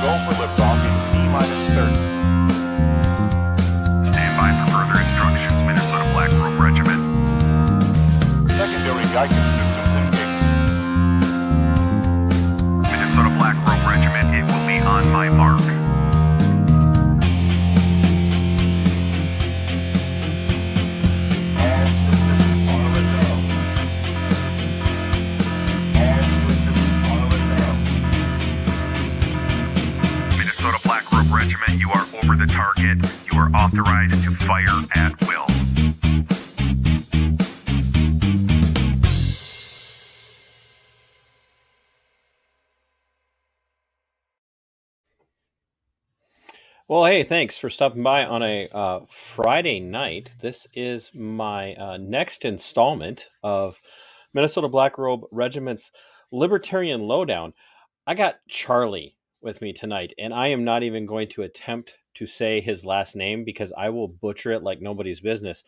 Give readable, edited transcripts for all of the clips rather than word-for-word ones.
Go for liftoff in T-minus 30. Stand by for further instructions, Minnesota Black Robe Regiment. Secondary guidance systems engaged. Minnesota Black Robe Regiment, it will be on my mark. All systems are a go. All systems are a go. Minnesota Black Robe Regiment, you are over the target. You are authorized to fire at will. Well, hey, thanks for stopping by on a Friday night. This is my next installment of Minnesota Black Robe Regiment's Libertarian Lowdown. I got Charlie with me tonight, and I am not even going to attempt to say his last name because I will butcher it like nobody's business.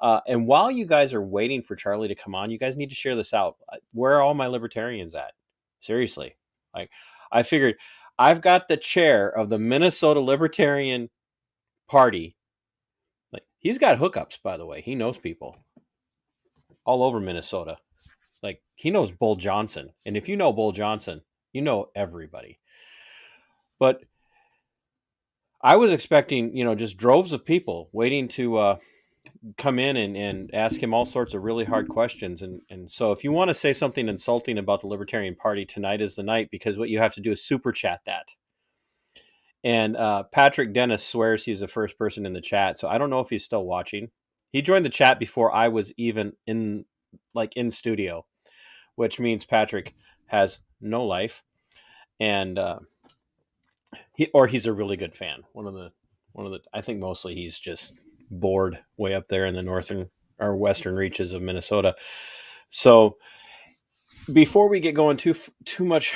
And while you guys are waiting for Charlie to come on, you guys need to share this out. Where are all my libertarians at? Seriously. Like, I figured I've got the chair of the Minnesota Libertarian Party. Like, he's got hookups, by the way. He knows people all over Minnesota. Like, he knows Bull Johnson. And if you know Bull Johnson, you know everybody. But I was expecting, just droves of people waiting to come in and ask him all sorts of really hard questions. And so if you want to say something insulting about the Libertarian Party, tonight is the night, because what you have to do is super chat that. And Patrick Dennis swears he's the first person in the chat, so I don't know if he's still watching. He joined the chat before I was even in studio, which means Patrick has no life, and he's a really good fan. One of the I think mostly he's just bored way up there in the northern or western reaches of Minnesota. So before we get going too much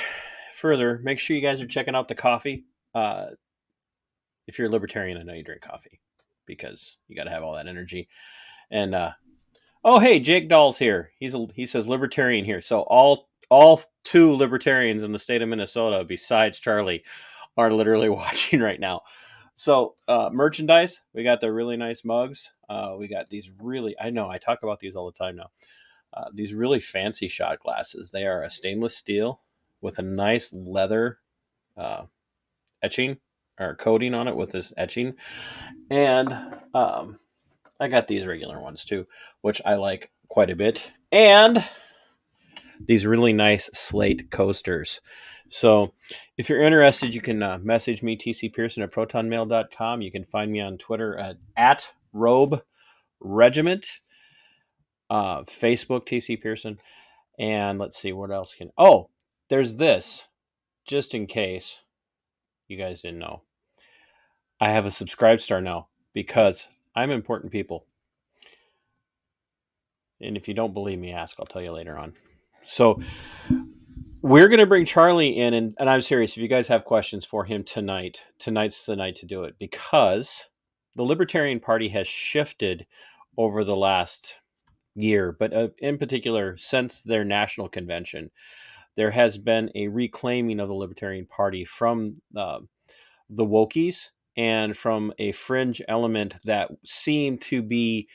further, make sure you guys are checking out the coffee. If you're a libertarian, I know you drink coffee because you got to have all that energy. And oh, hey, Jake Dahl's here. He says libertarian here. So all two libertarians in the state of Minnesota besides Charlie are literally watching right now. So merchandise, we got the really nice mugs. We got these really, I know I talk about these all the time now. These really fancy shot glasses. They are a stainless steel with a nice leather etching or coating on it with this etching. And I got these regular ones too, which I like quite a bit. And these really nice slate coasters. So if you're interested, you can message me, tcpearson@protonmail.com. You can find me on Twitter at Robe Regiment, Facebook, TC Pearson. And let's see, what else there's this, just in case you guys didn't know. I have a subscribe star now because I'm important people. And if you don't believe me, ask. I'll tell you later on. So we're going to bring Charlie in, and I'm serious. If you guys have questions for him tonight's the night to do it, because the Libertarian Party has shifted over the last year, but in particular, since their national convention, there has been a reclaiming of the Libertarian Party from the wokies and from a fringe element that seemed to be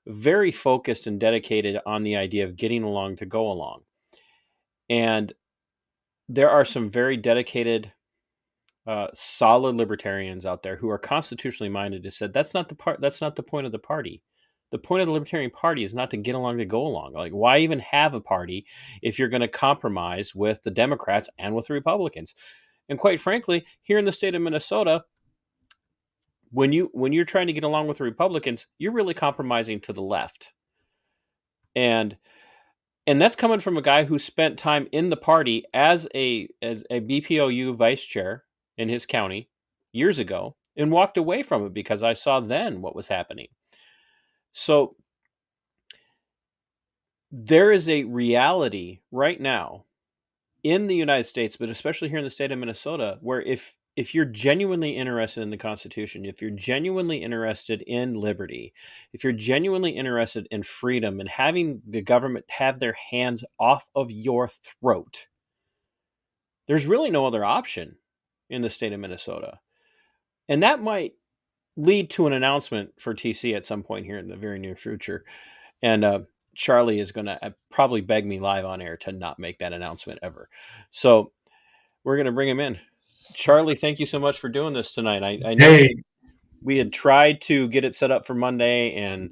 very focused and dedicated on the idea of getting along to go along. And there are some very dedicated, solid libertarians out there who are constitutionally minded who said that's not the point of the party. The point of the Libertarian Party is not to get along to go along. Like, why even have a party if you're going to compromise with the Democrats and with the Republicans? And quite frankly, here in the state of Minnesota, when you're trying to get along with the Republicans, you're really compromising to the left. And that's coming from a guy who spent time in the party as a BPOU vice chair in his county years ago and walked away from it because I saw then what was happening. So there is a reality right now in the United States, but especially here in the state of Minnesota, where if you're genuinely interested in the Constitution, if you're genuinely interested in liberty, if you're genuinely interested in freedom and having the government have their hands off of your throat, there's really no other option in the state of Minnesota. And that might lead to an announcement for TC at some point here in the very near future. And Charlie is going to probably beg me live on air to not make that announcement ever. So we're going to bring him in. Charlie, thank you so much for doing this tonight. I know we had tried to get it set up for Monday, and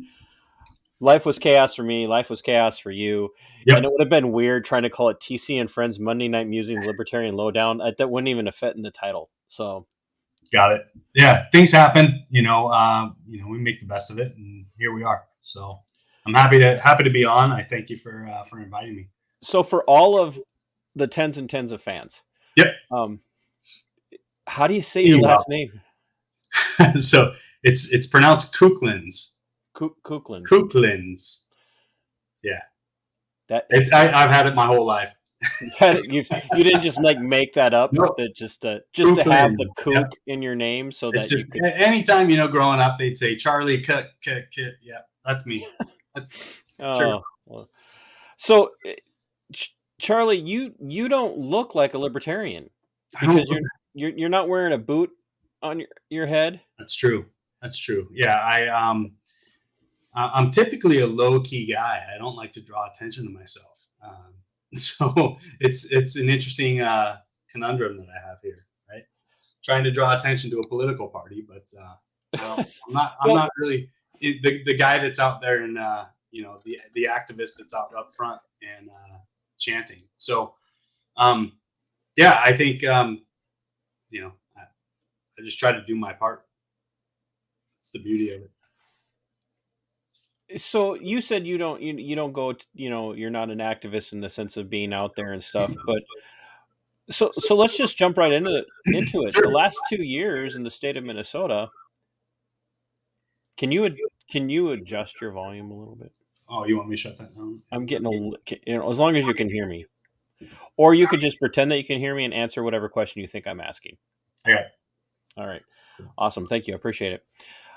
life was chaos for me. Life was chaos for you. Yep. And it would have been weird trying to call it TC and Friends Monday Night Musings Libertarian Lowdown. That wouldn't even have fit in the title. So got it. Yeah, things happen. We make the best of it, and here we are. So I'm happy to be on. I thank you for inviting me. So for all of the tens and tens of fans, yep. How do you say your last name? So it's pronounced Kuchlenz. Kuchlenz. Kuchlenz. Yeah. I've had it my whole life. You didn't just make that up. Nope. Just to have the kook in your name, so it's that just anytime growing up they'd say Charlie Cook. Yeah, that's me. That's sure. Well, so Charlie, you don't look like a libertarian because you're not wearing a boot on your head. That's true. Yeah, I'm typically a low key guy. I don't like to draw attention to myself. So it's an interesting conundrum that I have here, right? Trying to draw attention to a political party, but I'm not really the guy that's out there and the activist that's out up front and chanting. So yeah, I think I just try to do my part. That's the beauty of it. So you said you don't go, you're not an activist in the sense of being out there and stuff, but so let's just jump right into it. Sure. The last 2 years in the state of Minnesota, can you adjust your volume a little bit? Oh, you want me to shut that down? I'm getting as long as you can hear me, or you could just pretend that you can hear me and answer whatever question you think I'm asking. Okay. All right. Awesome. Thank you. I appreciate it.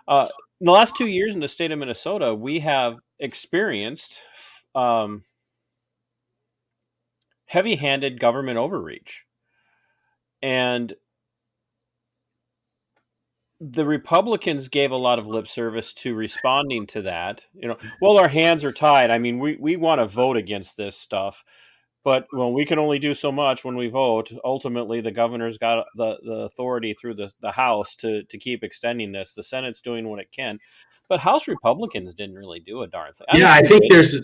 In the last 2 years in the state of Minnesota, we have experienced heavy-handed government overreach. And the Republicans gave a lot of lip service to responding to that. Well, our hands are tied. I mean, we want to vote against this stuff. But we can only do so much when we vote. Ultimately, the governor's got the authority through the House to keep extending this. The Senate's doing what it can. But House Republicans didn't really do a darn thing. I think there's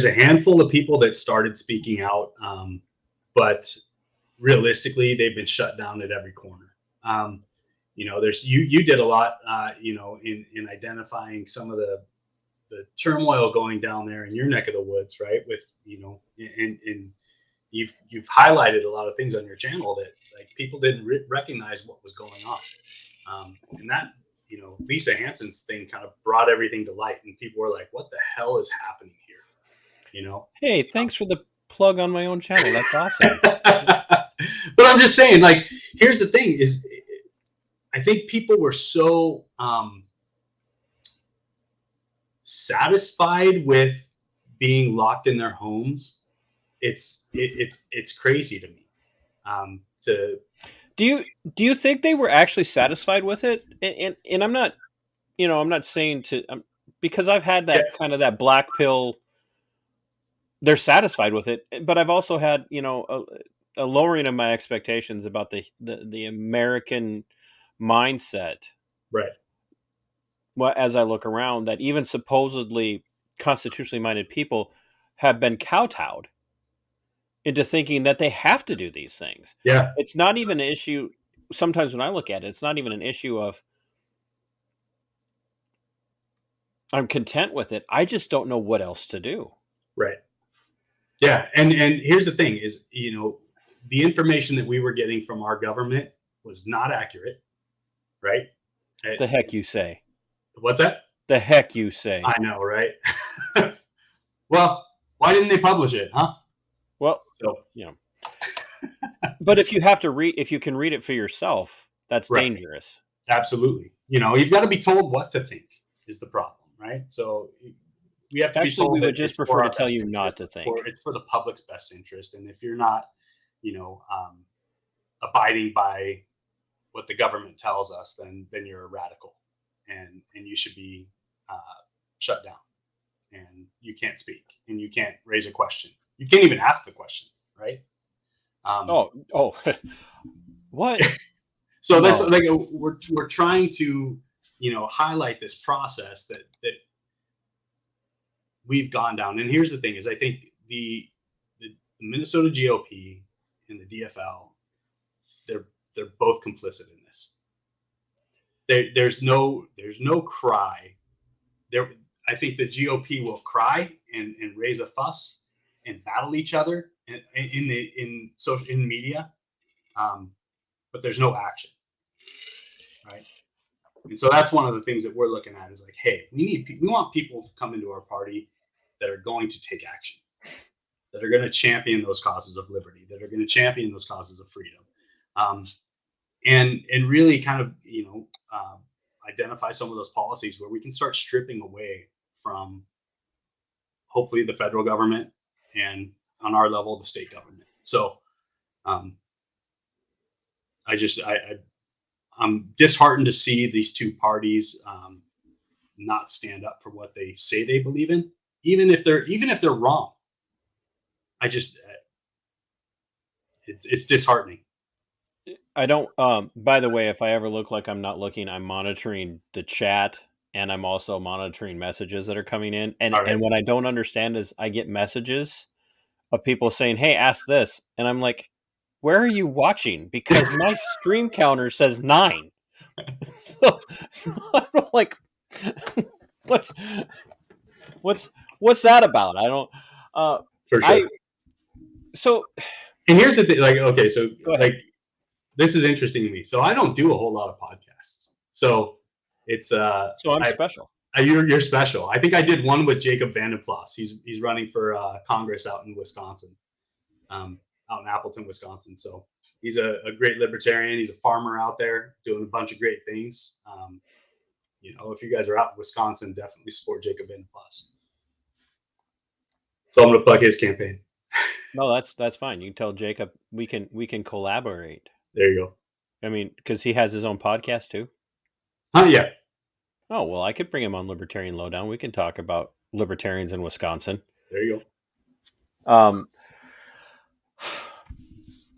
a handful of people that started speaking out, but realistically, they've been shut down at every corner. You did a lot, in identifying some of the turmoil going down there in your neck of the woods, right? With and you've highlighted a lot of things on your channel that people didn't recognize what was going on, and that Lisa Hansen's thing kind of brought everything to light, and people were like, "What the hell is happening here?" Hey, thanks for the plug on my own channel. That's awesome. But I'm just saying, here's the thing: is I think people were so satisfied with being locked in their homes. It's crazy to me. Do you think they were actually satisfied with it? And I'm not, I'm not saying because I've had that kind of that black pill. They're satisfied with it, but I've also had a lowering of my expectations about the American mindset. Right. Well, as I look around, that even supposedly constitutionally minded people have been kowtowed into thinking that they have to do these things. Yeah. It's not even an issue. Sometimes when I look at it, it's not even an issue of I'm content with it. I just don't know what else to do. Right. Yeah. And here's the thing is, the information that we were getting from our government was not accurate. Right. The heck you say. What's that? The heck you say. I know, right? Well, why didn't they publish it, huh? Well, but if you have to if you can read it for yourself, that's right. Dangerous. Absolutely. You've got to be told what to think is the problem, right? So we have to be told. We would just prefer to tell you not to think. It's for the public's best interest, and if you're not, abiding by what the government tells us, then you're a radical, and you should be shut down, and you can't speak, and you can't raise a question. You can't even ask the question, right? What? So that's No. like we're trying to, highlight this process that we've gone down. And here's the thing: is I think the Minnesota GOP and the DFL, they're both complicit in this. There's no cry. I think the GOP will cry and raise a fuss and battle each other in media, but there's no action, right? And so that's one of the things that we're looking at is like, hey, we want people to come into our party that are going to take action, that are going to champion those causes of liberty, that are going to champion those causes of freedom, and really kind of identify some of those policies where we can start stripping away from hopefully the federal government and on our level the state government. So I'm disheartened to see these two parties not stand up for what they say they believe in, even if they're wrong. It's disheartening. I don't. By the way, if I ever look like I'm not looking, I'm monitoring the chat, and I'm also monitoring messages that are coming in. And All right. and what I don't understand is I get messages of people saying, "Hey, ask this," and I'm like, "Where are you watching?" Because my stream counter says 9. So I'm like, what's that about? I don't. For sure. And here's the thing, like, okay, so like, this is interesting to me. So I don't do a whole lot of podcasts. So it's so I'm special. You're special. I think I did one with Jacob Vandenplas. He's running for Congress out in Wisconsin, out in Appleton, Wisconsin. So he's a great libertarian. He's a farmer out there doing a bunch of great things. If you guys are out in Wisconsin, definitely support Jacob Vandenplas. So I'm going to plug his campaign. No, that's fine. You can tell Jacob we can collaborate. There you go. I mean, because he has his own podcast too. Yeah. Oh, well, I could bring him on Libertarian Lowdown. We can talk about libertarians in Wisconsin. There you go.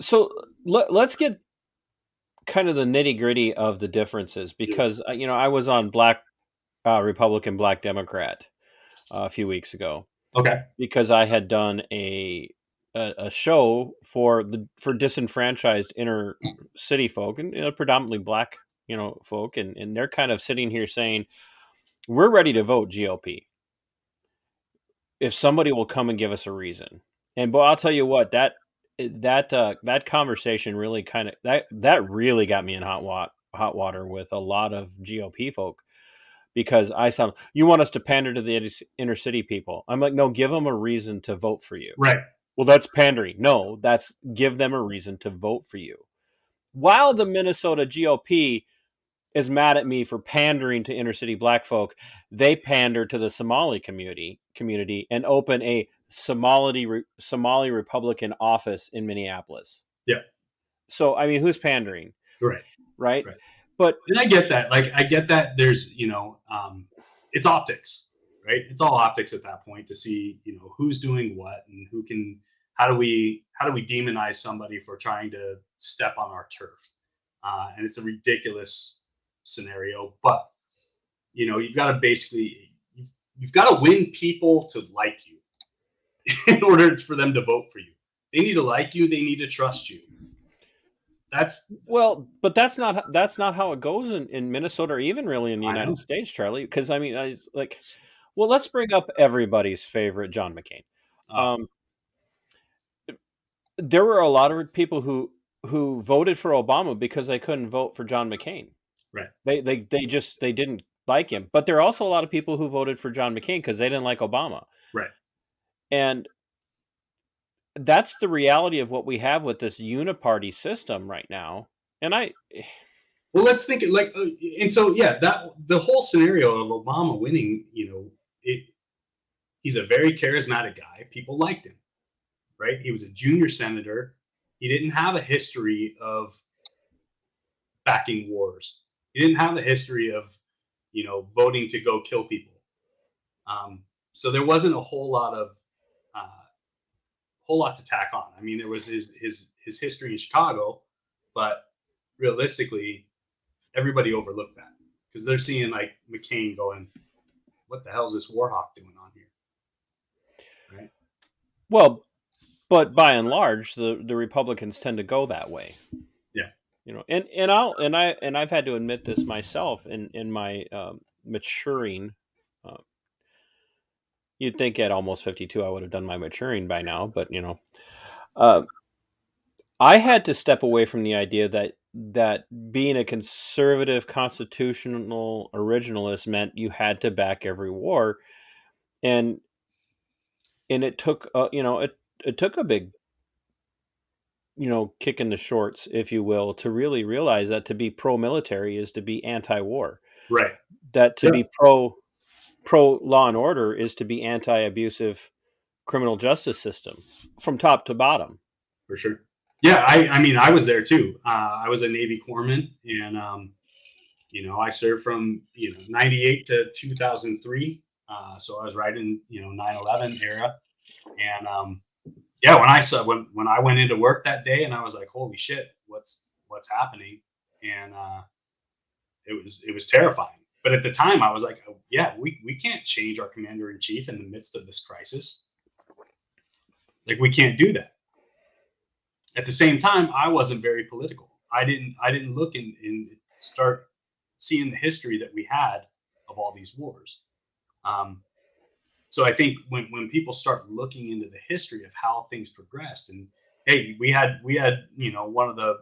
So let's get kind of the nitty gritty of the differences, because I was on Black Republican, Black Democrat a few weeks ago. Okay. Because I had done a show for disenfranchised inner city folk and predominantly Black folk, and they're kind of sitting here saying, we're ready to vote GOP if somebody will come and give us a reason. And boy, I'll tell you what, that conversation really kind of that really got me in hot water with a lot of GOP folk, because I sound, you want us to pander to the inner city people. I'm like, no, give them a reason to vote for you. Right. Well, that's pandering. No, that's give them a reason to vote for you. While the Minnesota GOP is mad at me for pandering to inner city Black folk, they pander to the Somali community and open a Somali Republican office in Minneapolis. Yeah. So, I mean, who's pandering? Right. But and I get that. Like, I get that there's, it's optics, right? It's all optics at that point to see, who's doing what and how do we demonize somebody for trying to step on our turf? And it's a ridiculous scenario, but you've got to win people to like you in order for them to vote for you. They need to like you. They need to trust you. But that's not how it goes in Minnesota, or even really in the United States, Charlie. Because I mean, let's bring up everybody's favorite, John McCain. There were a lot of people who voted for Obama because they couldn't vote for John McCain. Right. They didn't like him. But there are also a lot of people who voted for John McCain because they didn't like Obama. Right. And that's the reality of what we have with this uniparty system right now. And let's think it like, and so, yeah, that the whole scenario of Obama winning, he's a very charismatic guy. People liked him, right? He was a junior senator. He didn't have a history of backing wars. He didn't have the history of, voting to go kill people. So there wasn't a whole lot to tack on. I mean, there was his history in Chicago, but realistically, everybody overlooked that because they're seeing like McCain going, "What the hell is this war hawk doing on here?" Right? Well, but by and large, the Republicans tend to go that way. Yeah. And I've had to admit this myself in my maturing. You'd think at almost 52 I would have done my maturing by now, but I had to step away from the idea that being a conservative constitutional originalist meant you had to back every war, and it took it took a big kick in the shorts, if you will, to really realize that to be pro-military is to be anti-war. Right. That to be pro law and order is to be anti-abusive criminal justice system from top to bottom. For sure. Yeah, I mean, I was there too. I was a Navy corpsman, and I served from 98 to 2003. So I was right in 9/11 era, and yeah, when I went into work that day, and I was like, holy shit, what's happening? And it was terrifying. But at the time, I was like, oh, yeah, we can't change our commander in chief in the midst of this crisis. Like, we can't do that. At the same time, I wasn't very political. I didn't look and start seeing the history that we had of all these wars. So I think when people start looking into the history of how things progressed, and hey, we had one of the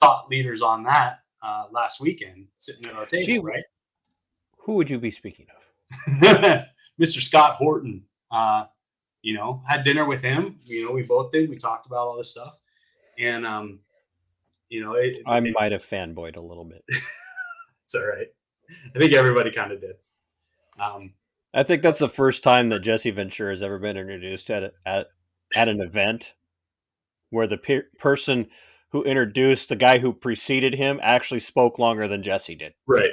thought leaders on that last weekend sitting at our table, right? Who would you be speaking of? Mr. Scott Horton. Had dinner with him. We both did. We talked about all this stuff, and I might have fanboyed a little bit. It's all right. I think everybody kind of did. I think that's the first time that Jesse Ventura has ever been introduced at an event where the person who introduced the guy who preceded him actually spoke longer than Jesse did. Right.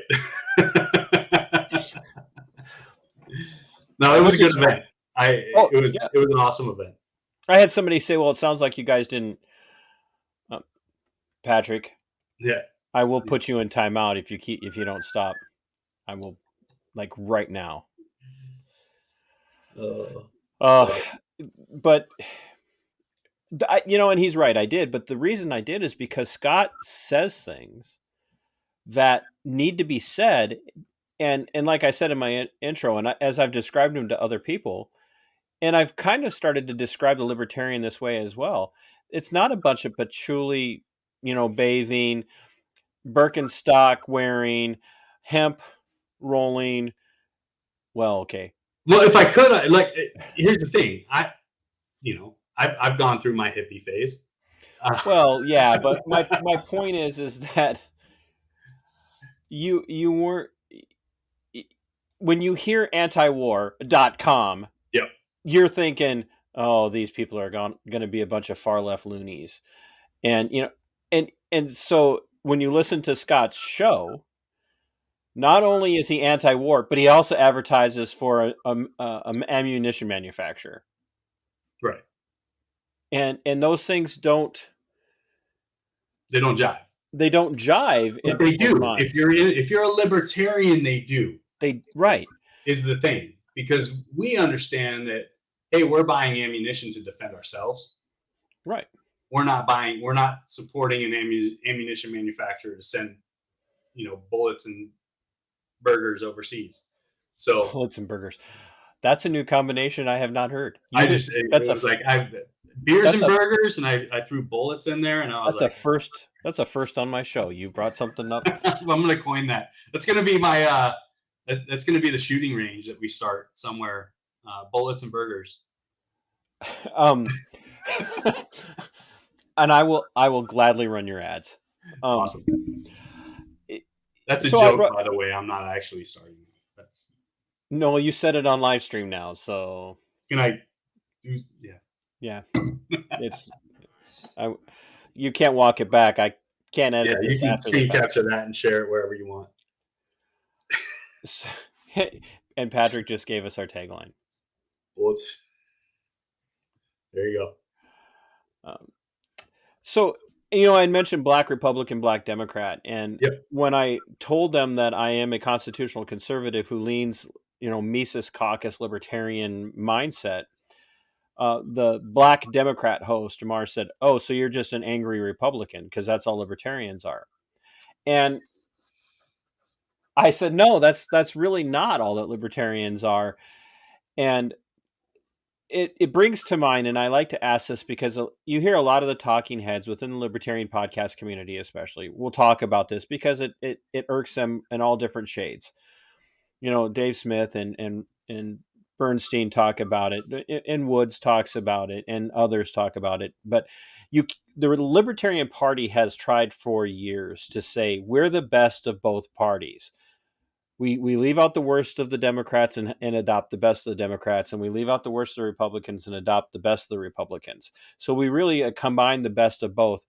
No, it was a good event. It was an awesome event. I had somebody say, "Well, it sounds like you guys didn't." Patrick. Yeah. I will put you in timeout if you don't stop. I will, like, right now. But and he's right. I did, but the reason I did is because Scott says things that need to be said, and like I said in my intro, and as I've described him to other people, and I've kind of started to describe the libertarian this way as well. It's not a bunch of patchouli, bathing, Birkenstock wearing, hemp rolling. Well, okay. Well, if I could, here's the thing. I've gone through my hippie phase. Well, yeah, but my point is that you weren't, when you hear antiwar.com, yep, you're thinking, oh, these people are going to be a bunch of far left loonies, and and so when you listen to Scott's show, not only is he anti-war, but he also advertises for an ammunition manufacturer. Right. And those things don't jive. They don't jive. But they do. If you're a libertarian, they do. Right. Is the thing. Because we understand that, hey, we're buying ammunition to defend ourselves. Right. We're not supporting an ammunition manufacturer to send, bullets and burgers overseas. So bullets and burgers. That's a new combination I have not heard. Beers and burgers, and I threw bullets in there, and I was That's a first on my show. You brought something up. I'm going to coin that. That's going to be my. That's going to be the shooting range that we start somewhere. Bullets and burgers. And I will gladly run your ads. Awesome. That's a joke, by the way. I'm not actually starting. No, you said it on live stream now, so can I? Yeah. It's you can't walk it back. I can't edit you this can after the screen fact. capture that and share it wherever you want. So- and Patrick just gave us our tagline. Well, there you go. So, I mentioned Black Republican, Black Democrat, and Yep. when I told them that I am a constitutional conservative who leans, Mises Caucus Libertarian mindset, the Black Democrat host, Jamar, said, "Oh, so you're just an angry Republican because that's all libertarians are." And I said, "No, that's really not all that libertarians are." And it brings to mind, and I like to ask this because you hear a lot of the talking heads within the libertarian podcast community, especially, will talk about this because it irks them in all different shades. Dave Smith and Bernstein talk about it, and Woods talks about it, and others talk about it. But the Libertarian Party has tried for years to say we're the best of both parties. We leave out the worst of the Democrats and adopt the best of the Democrats, and we leave out the worst of the Republicans and adopt the best of the Republicans. So we really combine the best of both.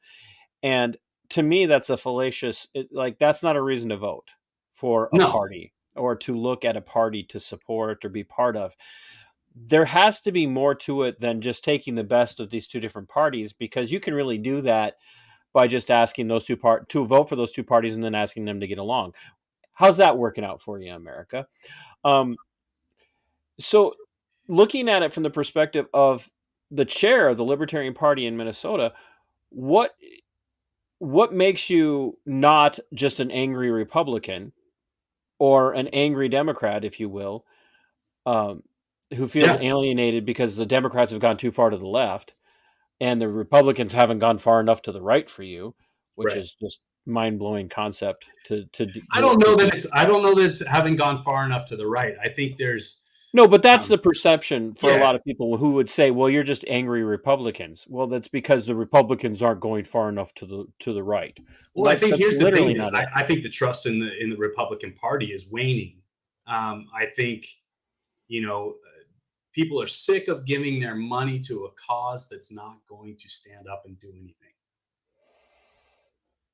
And to me, that's a fallacious, that's not a reason to vote for a No. party or to look at a party to support or be part of. There has to be more to it than just taking the best of these two different parties, because you can really do that by just asking those to vote for those two parties and then asking them to get along. How's that working out for you, America? So looking at it from the perspective of the chair of the Libertarian Party in Minnesota, what makes you not just an angry Republican or an angry Democrat, if you will, who feels alienated because the Democrats have gone too far to the left and the Republicans haven't gone far enough to the right for you, which is just mind-blowing concept I don't know that it's haven't gone far enough to the right. I think there's no, but that's the perception for a lot of people who would say, well, you're just angry Republicans. Well, that's because the Republicans aren't going far enough to the right. Well, I think here's the thing. I think the trust in the Republican Party is waning. I think, people are sick of giving their money to a cause that's not going to stand up and do anything.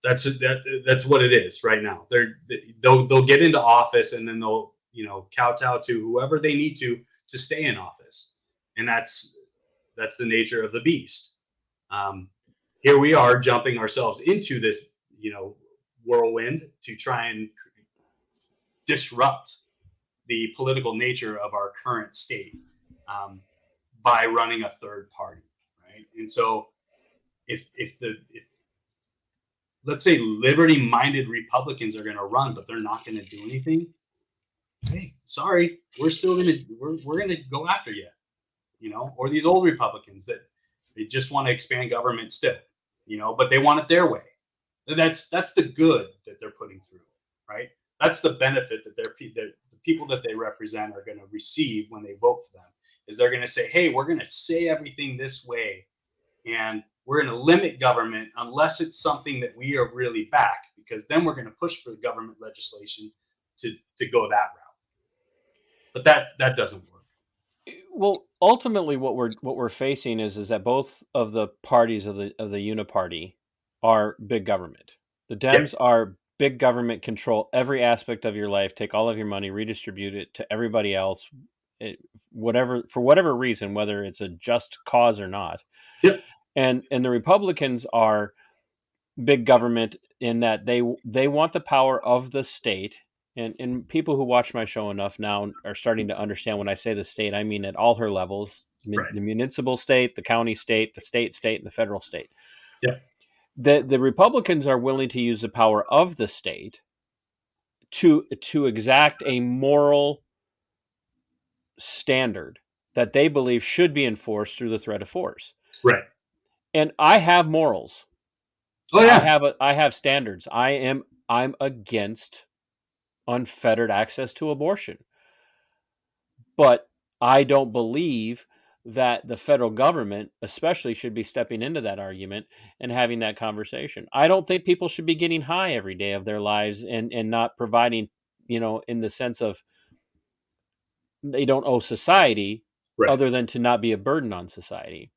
That's what it is right now. They'll get into office and then they'll kowtow to whoever they need to stay in office, and that's the nature of the beast. Here we are jumping ourselves into this whirlwind to try and disrupt the political nature of our current state by running a third party, right? And so if let's say liberty-minded Republicans are going to run, but they're not going to do anything, hey, sorry, we're going to go after you, or these old Republicans that they just want to expand government still, but they want it their way. That's the good that they're putting through, right? That's the benefit that the people that they represent are going to receive when they vote for them, is they're going to say, hey, we're going to say everything this way, and we're going to limit government unless it's something that we are really back, because then we're going to push for the government legislation to go that route. But that doesn't work. Well, ultimately, what we're facing is that both of the parties of the uniparty are big government. The Dems are big government, control every aspect of your life, take all of your money, redistribute it to everybody else, for whatever reason, whether it's a just cause or not. Yep. And the Republicans are big government in that they want the power of the state. And people who watch my show enough now are starting to understand when I say the state, I mean at all her levels, Right. The municipal state, the county state, the state, and the federal state. Yeah. The Republicans are willing to use the power of the state to exact a moral standard that they believe should be enforced through the threat of force. Right. And I have morals. Oh yeah. I have standards. I'm against unfettered access to abortion. But I don't believe that the federal government especially should be stepping into that argument and having that conversation. I don't think people should be getting high every day of their lives and not providing, in the sense of they don't owe society other than to not be a burden on society.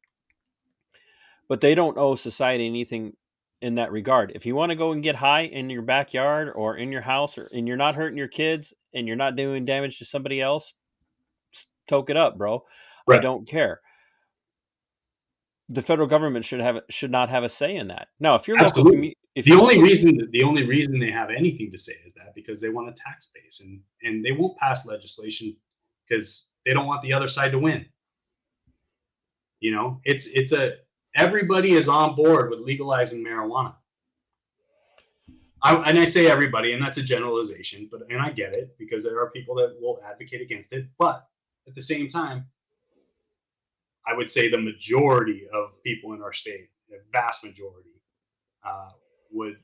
But they don't owe society anything in that regard. If you want to go and get high in your backyard or in your house, and you're not hurting your kids and you're not doing damage to somebody else, toke it up, bro. I Right. don't care. The federal government should not have a say in that. Now, if your local Absolutely. if The your only local- reason they have anything to say is that because they want a tax base, and they won't pass legislation because they don't want the other side to win. You know, everybody is on board with legalizing marijuana. And I say everybody, and that's a generalization, and I get it because there are people that will advocate against it. But at the same time, I would say the majority of people in our state, the vast majority, would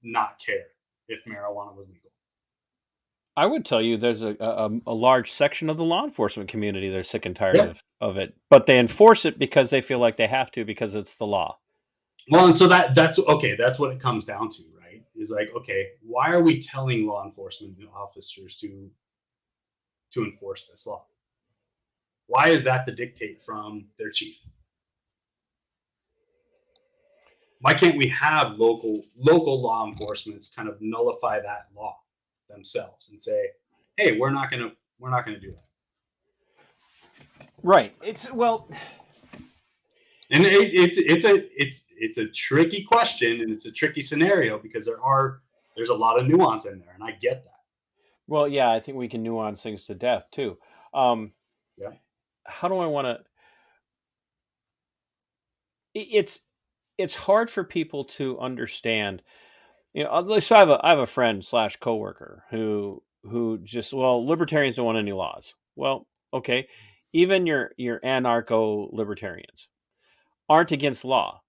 not care if marijuana was legal. I would tell you there's a large section of the law enforcement community they're sick and tired of it, but they enforce it because they feel like they have to because it's the law. Well, and so that's okay. That's what it comes down to, right? Is like, okay, why are we telling law enforcement officers to enforce this law? Why is that the dictate from their chief? Why can't we have local law enforcement kind of nullify that law themselves and say, hey, we're not gonna do that? Right. And it's a tricky question, and it's a tricky scenario because there's a lot of nuance in there, and I get that. Well, yeah, I think we can nuance things to death too. Yeah. How do I want to? It's hard for people to understand. You know, so I have a friend / coworker who just, well, libertarians don't want any laws. Well, okay, even your anarcho libertarians aren't against law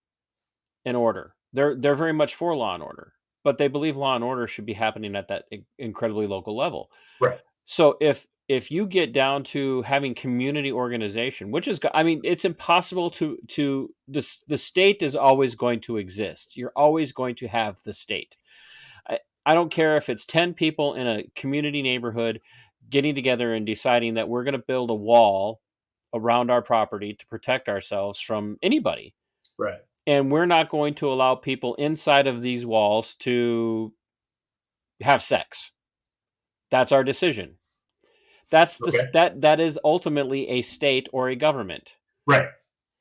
and order. They're very much for law and order, but they believe law and order should be happening at that incredibly local level. Right. So if you get down to having community organization, which is, I mean, it's impossible to the state is always going to exist. You're always going to have the state. I don't care if it's 10 people in a community neighborhood getting together and deciding that we're going to build a wall around our property to protect ourselves from anybody. Right. And we're not going to allow people inside of these walls to have sex. That's our decision. That's that is ultimately a state or a government. Right.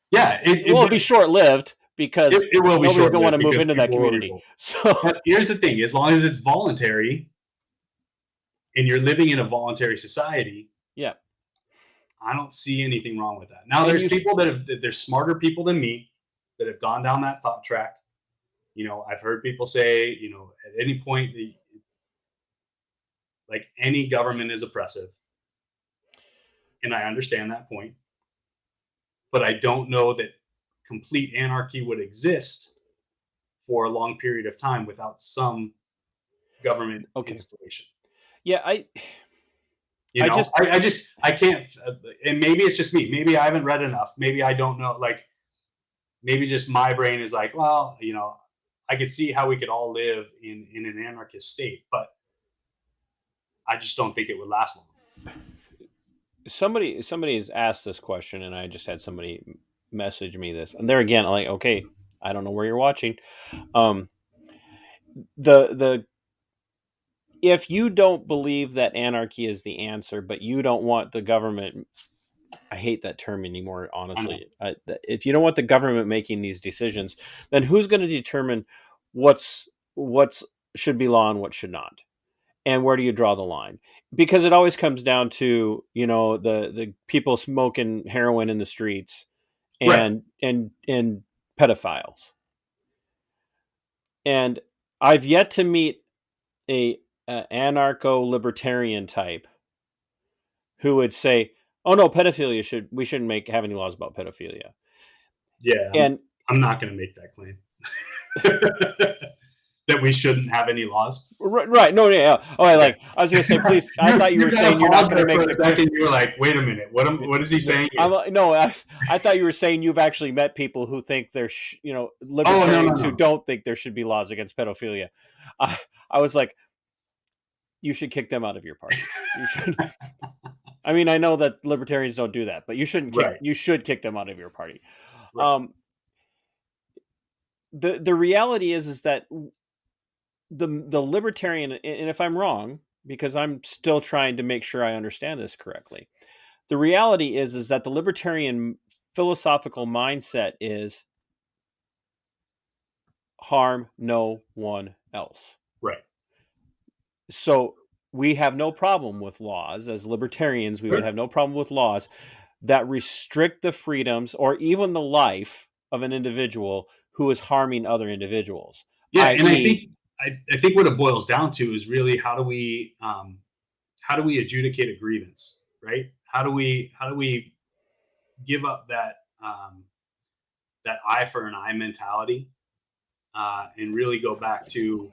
Yeah. It will be short-lived because it will be nobody's going to want to short-lived move into that because people community. will. So But here's the thing: as long as it's voluntary, and you're living in a voluntary society, yeah, I don't see anything wrong with that. Now, there's smarter people than me that have gone down that thought track. You know, I've heard people say, you know, at any point, like any government is oppressive. And I understand that point. But I don't know that complete anarchy would exist for a long period of time without some government installation. Yeah, I can't, and maybe it's just me. Maybe I haven't read enough. Maybe I don't know. Like, maybe just my brain is like, well, you know, I could see how we could all live in an anarchist state, but I just don't think it would last long. Somebody has asked this question, and I just had somebody message me this. And there again, like, okay, I don't know where you're watching. If you don't believe that anarchy is the answer, but you don't want the government, I hate that term anymore, honestly. If you don't want the government making these decisions, then who's going to determine what's should be law and what should not? And where do you draw the line? Because it always comes down to, you know, the people smoking heroin in the streets and pedophiles. And I've yet to meet a anarcho-libertarian type who would say, "Oh no, we shouldn't have any laws about pedophilia." Yeah, I'm not going to make that claim. That we shouldn't have any laws. Right. No, yeah. Oh, I was going to say, please. I thought you were saying you're not going to make the second. You were like, wait a minute. What is he saying? I thought you were saying you've actually met people who think there's, libertarians who don't think there should be laws against pedophilia. I was like, you should kick them out of your party. You should. I mean, I know that libertarians don't do that, but you shouldn't. You should kick them out of your party. Right. the reality is that the libertarian, and if I'm wrong, because I'm still trying to make sure I understand this correctly, the reality is that the libertarian philosophical mindset is harm no one else. Right. So we have no problem with laws. As libertarians, we would have no problem with laws that restrict the freedoms or even the life of an individual who is harming other individuals. Yeah, and I think what it boils down to is really how do we adjudicate a grievance, right? How do we give up that that eye for an eye mentality, and really go back to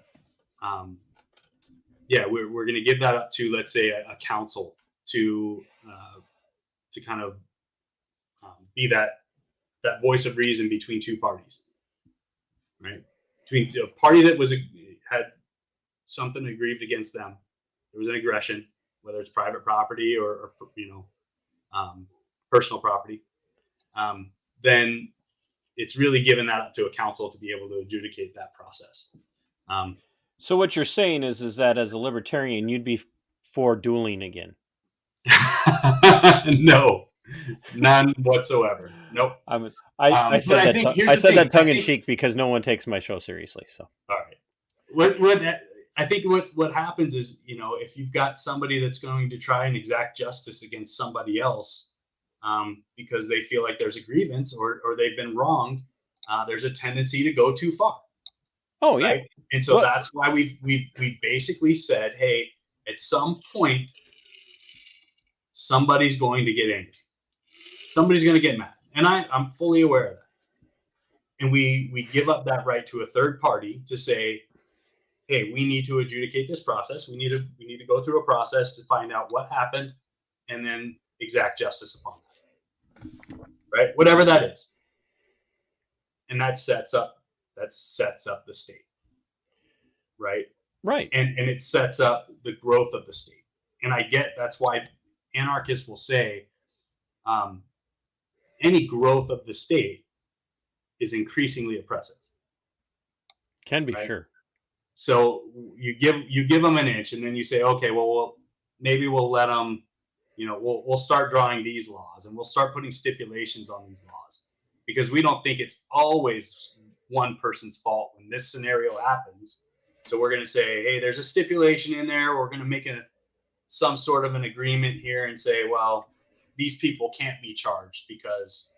we're going to give that up to, let's say, a council to kind of be that voice of reason between two parties, right? Between a party that had something aggrieved against them, there was an aggression, whether it's private property or personal property, then it's really giving that up to a council to be able to adjudicate that process. So what you're saying is that as a libertarian, you'd be for dueling again? No, none whatsoever. Nope. I said that tongue in cheek because no one takes my show seriously. So all right. What happens is, if you've got somebody that's going to try and exact justice against somebody else, because they feel like there's a grievance or they've been wronged, there's a tendency to go too far. Oh yeah. Right? And so that's why we basically said, hey, at some point, somebody's going to get angry. Somebody's going to get mad. And I'm fully aware of that. And we give up that right to a third party to say, hey, we need to adjudicate this process. We need to go through a process to find out what happened and then exact justice upon that. Right? Whatever that is. And that sets up the state. Right? Right. And it sets up the growth of the state. And I get that's why anarchists will say any growth of the state is increasingly oppressive. Can be, right? Sure. So you give them an inch, and then you say, okay, well maybe we'll let them, we'll start drawing these laws, and we'll start putting stipulations on these laws, because we don't think it's always one person's fault when this scenario happens. So we're going to say, hey, there's a stipulation in there. We're going to make some sort of an agreement here and say, well, these people can't be charged because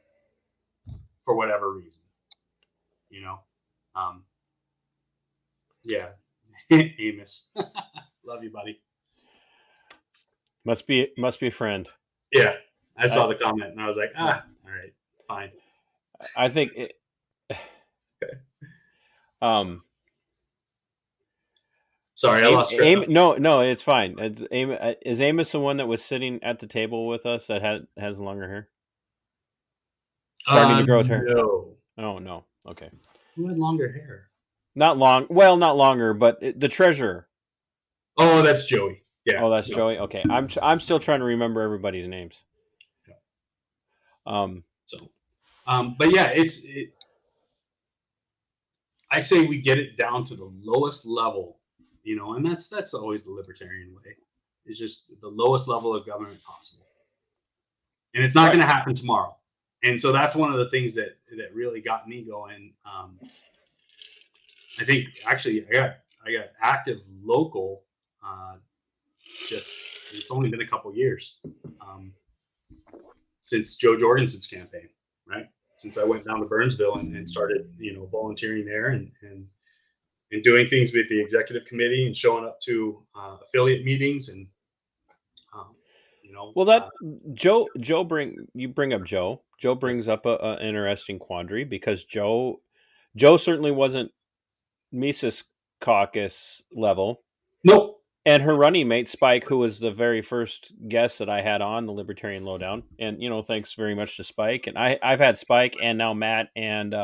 for whatever reason, yeah. Amos, love you, buddy. Must be a friend. Yeah. I saw the comment and I was like, all right, fine. I think sorry, I lost track. No, it's fine. Is Amos the one that was sitting at the table with us that has longer hair? Starting to grow his hair? No. Oh, no. Okay. Who had longer hair? Not longer, but the treasurer. Oh, that's Joey. Yeah. Oh, that's Joey. Okay. I'm still trying to remember everybody's names. Yeah. But yeah, I say we get it down to the lowest level, and that's always the libertarian way. It's just the lowest level of government possible. And it's not going to happen tomorrow. And so that's one of the things that really got me going. I think actually I got active local. It's only been a couple years since Joe Jorgensen's campaign, right? Since I went down to Burnsville and started, volunteering there and doing things with the executive committee and showing up to affiliate meetings and, Well, that Joe bring up Joe. Joe brings up an interesting quandary because Joe certainly wasn't Mises caucus level. Nope. And her running mate, Spike, who was the very first guest that I had on the Libertarian Lowdown. And, thanks very much to Spike. And I've had Spike and now Matt and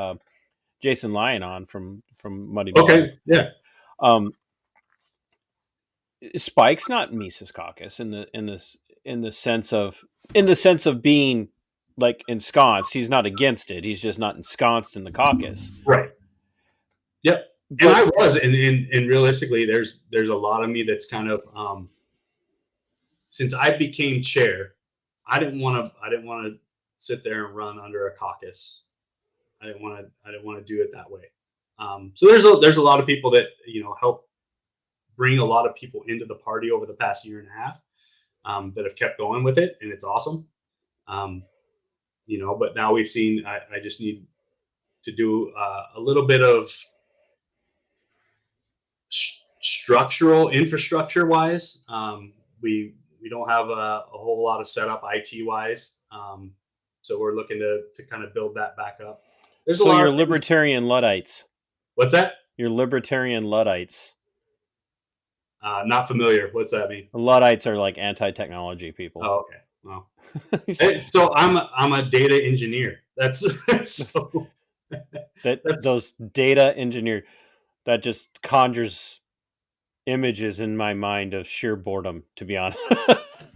Jason Lyon on from Muddy Ball. Okay, yeah. Spike's not Mises caucus in the sense of being like ensconced. He's not against it. He's just not ensconced in the caucus. Right. Yep. And I was, and realistically, there's a lot of me that's kind of, since I became chair, I didn't want to sit there and run under a caucus. I didn't want to do it that way. So there's a lot of people that, help bring a lot of people into the party over the past year and a half, that have kept going with it, and it's awesome. But now we've seen, I just need to do a little bit of structural infrastructure wise. We don't have a whole lot of setup IT wise. So we're looking to kind of build that back up. There's a lot your of Libertarian Luddites. What's that? Your Libertarian Luddites. Not familiar. What's that mean? Luddites are like anti-technology people. Oh, okay. Well, so I'm a data engineer. That's so. Those data engineer, that just conjures images in my mind of sheer boredom, to be honest.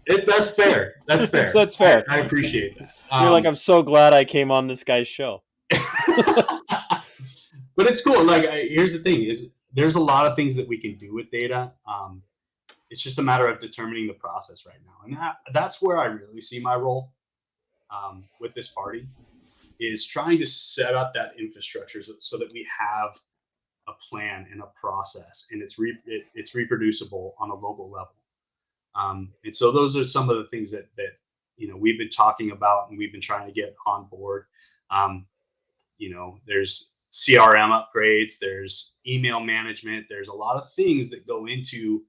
That's fair. That's fair. That's fair. I appreciate that. You're like, I'm so glad I came on this guy's show. But it's cool. Like, here's the thing: is there's a lot of things that we can do with data. It's just a matter of determining the process right now, and that's where I really see my role with this party, is trying to set up that infrastructure so that we have a plan and a process, and it's reproducible on a local level. And so those are some of the things that we've been talking about and we've been trying to get on board. There's CRM upgrades, there's email management, there's a lot of things that go into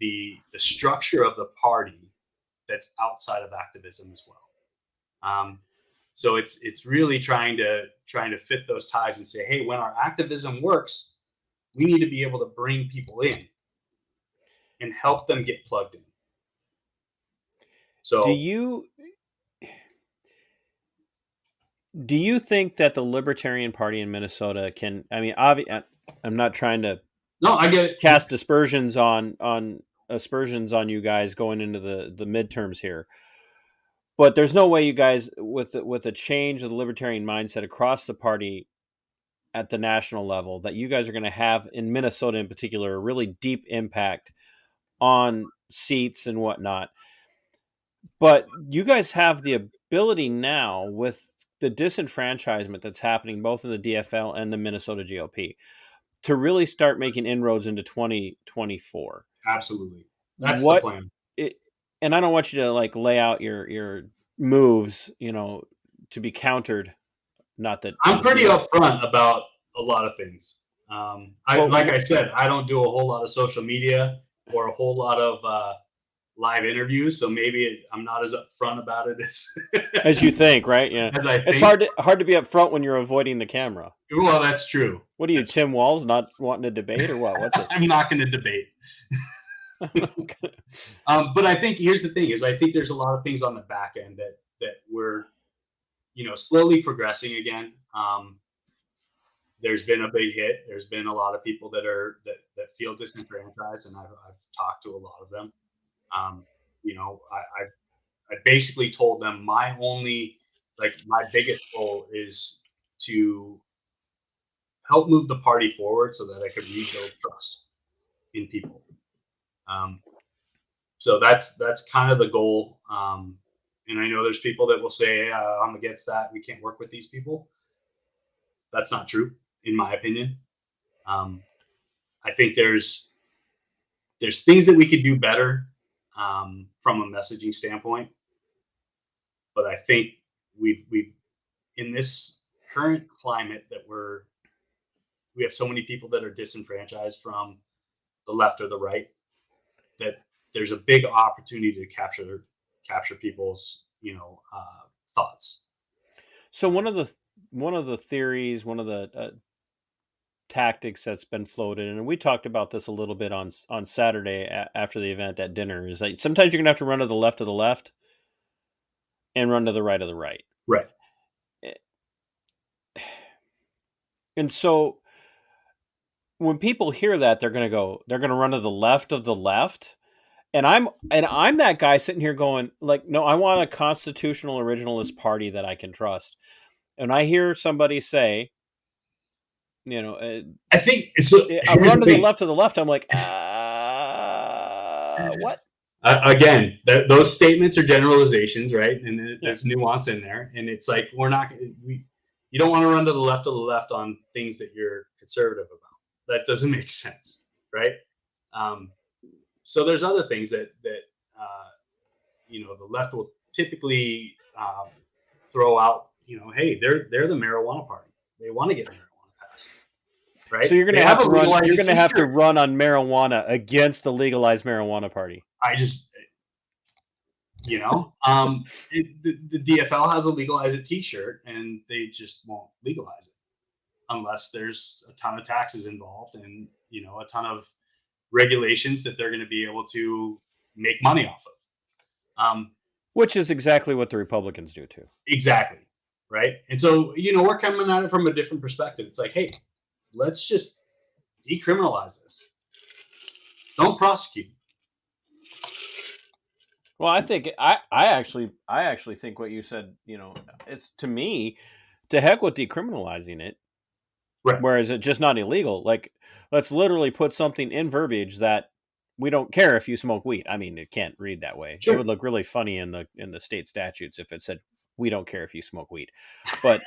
the structure of the party that's outside of activism as well. So it's really trying to fit those ties and say, hey, when our activism works, we need to be able to bring people in and help them get plugged in. So do you think that the Libertarian Party in Minnesota can? I mean, I'm not trying to. No, I get it. Cast aspersions on you guys going into the midterms here. But there's no way you guys, with a change of the libertarian mindset across the party at the national level, that you guys are going to have, in Minnesota in particular, a really deep impact on seats and whatnot. But you guys have the ability now, with the disenfranchisement that's happening both in the DFL and the Minnesota GOP, to really start making inroads into 2024. Absolutely. That's the plan. And I don't want you to lay out your moves, to be countered. Not that I'm pretty upfront about a lot of things. Like I said, I don't do a whole lot of social media or a whole lot of live interviews, so maybe I'm not as upfront about it as you think, right? Yeah, as I think. It's hard to be upfront when you're avoiding the camera. Well, that's true. What are you, Tim Walz, not wanting to debate, or what? What's this? I'm not going to debate. But I think here's the thing: is I think there's a lot of things on the back end that we're, slowly progressing again. There's been a big hit. There's been a lot of people that feel disenfranchised, and I've talked to a lot of them. I basically told them my biggest goal is to help move the party forward so that I could rebuild trust in people. So that's kind of the goal. And I know there's people that will say, I'm against that. We can't work with these people. That's not true, in my opinion. I think there's things that we could do better from a messaging standpoint. But I think we've in this current climate that we have so many people that are disenfranchised from the left or the right, that there's a big opportunity to capture people's thoughts. So one of the theories, one of the tactics that's been floated, and we talked about this a little bit on Saturday after the event at dinner, is that sometimes you're gonna have to run to the left of the left and run to the right of the right. Right. And so when people hear that, they're gonna run to the left of the left. And I'm that guy sitting here going, no, I want a constitutional originalist party that I can trust. And I hear somebody say, You know, I think so. I run to the left. I'm like, what? Again, those statements are generalizations, right? And there's nuance in there. And it's like, you don't want to run to the left on things that you're conservative about. That doesn't make sense, right? So there's other things that the left will typically throw out. Hey, they're the marijuana party. They want to get marijuana passed, right? So you're going to have to run. You're going to have to run on marijuana against the legalized marijuana party. The DFL has a legalize it T-shirt, and they just won't legalize it unless there's a ton of taxes involved and a ton of regulations that they're going to be able to make money off of. Which is exactly what the Republicans do too. Exactly, right? And so we're coming at it from a different perspective. It's like, hey, let's just decriminalize this. Don't prosecute. Well, I think I actually think what you said, it's, to me, to heck with decriminalizing it. Right. Whereas it's just not illegal. Like, let's literally put something in verbiage that we don't care if you smoke weed. I mean, it can't read that way. Sure. It would look really funny in the state statutes if it said, we don't care if you smoke weed. But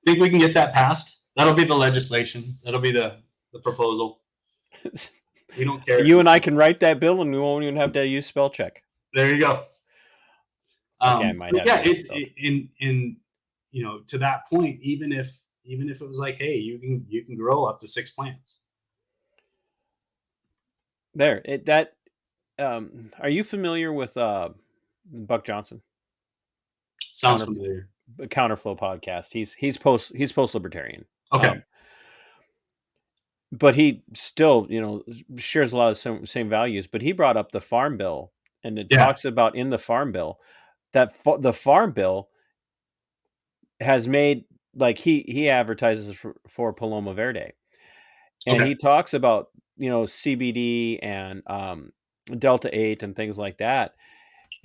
think we can get that passed? That'll be the legislation. That'll be the proposal. We don't care. You and I can write that bill, and we won't even have to use spell check. There you go. Okay, I might have it's in to that point. Even if it was like, hey, you can grow up to 6 plants. There. Are you familiar with Buck Johnson? Sounds familiar. Counterflow podcast. He's post libertarian. Okay. But he still, shares a lot of same values. But he brought up the Farm Bill, and it talks about in the Farm Bill that the Farm Bill has made, like, he advertises for Paloma Verde, and he talks about CBD and Delta 8 and things like that,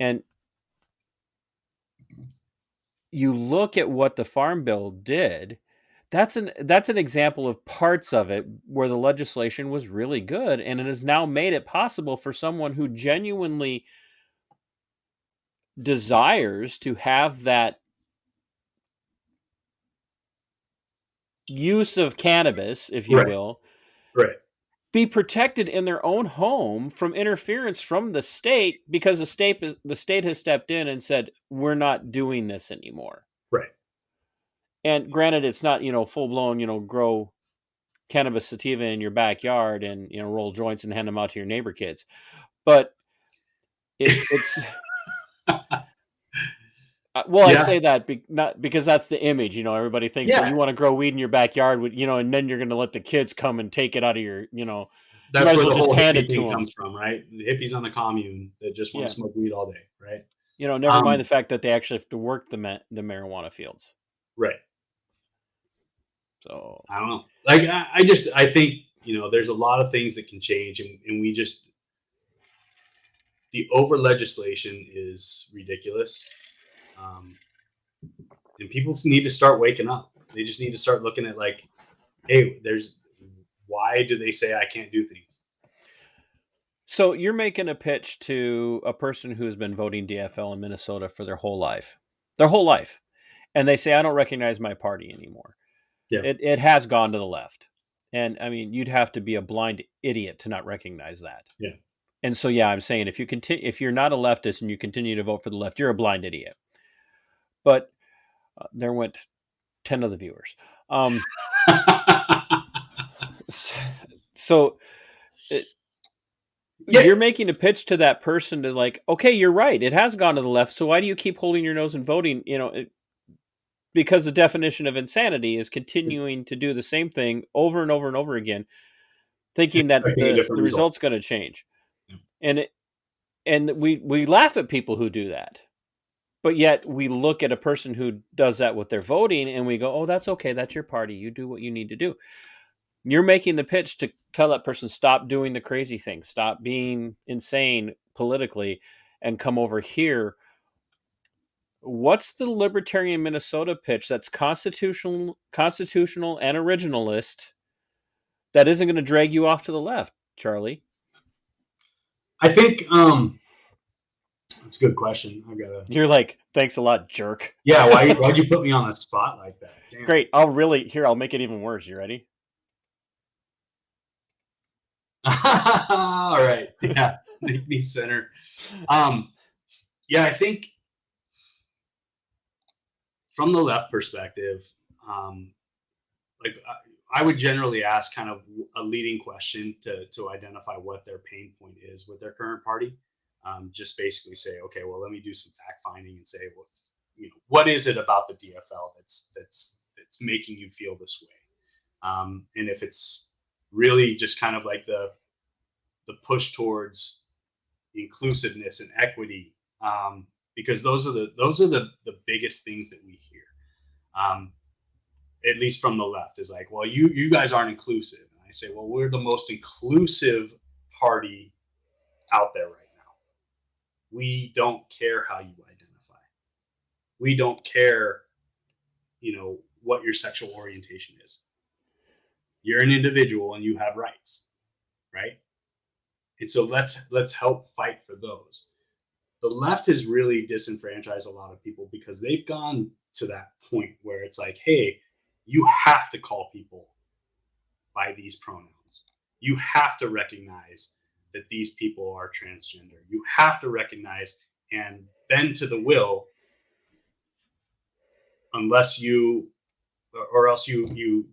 and you look at what the Farm Bill did. That's an example of parts of it where the legislation was really good, and it has now made it possible for someone who genuinely desires to have that use of cannabis, if you will, be protected in their own home from interference from the state, because the state has stepped in and said, we're not doing this anymore. Right. And granted, it's not, full blown, grow cannabis sativa in your backyard and, roll joints and hand them out to your neighbor kids. But it's, I say that not because that's the image, everybody thinks that you want to grow weed in your backyard with, and then you're going to let the kids come and take it out of your, that's where the whole hippie thing comes from, right? The hippies on the commune that just want to smoke weed all day, right? Never mind the fact that they actually have to work the marijuana fields. Right. So I don't know. Like, I think, there's a lot of things that can change, and we just, the over legislation is ridiculous. And people need to start waking up. They just need to start looking at, like, hey, why do they say I can't do things? So you're making a pitch to a person who's been voting DFL in Minnesota for their whole life, and they say, I don't recognize my party anymore. Yeah. It has gone to the left. And I mean, you'd have to be a blind idiot to not recognize that. Yeah. And so, I'm saying if you're not a leftist and you continue to vote for the left, you're a blind idiot. But there went 10 of the viewers. You're making a pitch to that person to, like, okay, you're right. It has gone to the left. So why do you keep holding your nose and voting? Because the definition of insanity is continuing to do the same thing over and over and over again, thinking that the result's going to change. Yeah. And we laugh at people who do that. But yet we look at a person who does that with their voting and we go, oh, that's okay. That's your party. You do what you need to do. You're making the pitch to tell that person, stop doing the crazy thing, stop being insane politically, and come over here What's the Libertarian Minnesota pitch that's constitutional and originalist that isn't going to drag you off to the left, Charlie? I think that's a good question. You're like, thanks a lot, jerk. Yeah, why'd you put me on the spot like that? Damn. Great. I'll make it even worse. You ready? All right. Yeah. Make me center. Yeah, I think from the left perspective, like I would generally ask kind of a leading question to identify what their pain point is with their current party. Just basically say, okay, well, let me do some fact finding and say, well, what is it about the DFL that's making you feel this way? And if it's really just kind of like the push towards inclusiveness and equity, because those are the biggest things that we hear, at least from the left, is like, well, you guys aren't inclusive. And I say, well, we're the most inclusive party out there right now. We don't care how you identify. We don't care, what your sexual orientation is. You're an individual and you have rights, right? And so let's help fight for those. The left has really disenfranchised a lot of people because they've gone to that point where it's like, hey, you have to call people by these pronouns. You have to recognize that these people are transgender. You have to recognize and bend to the will, unless you, or else you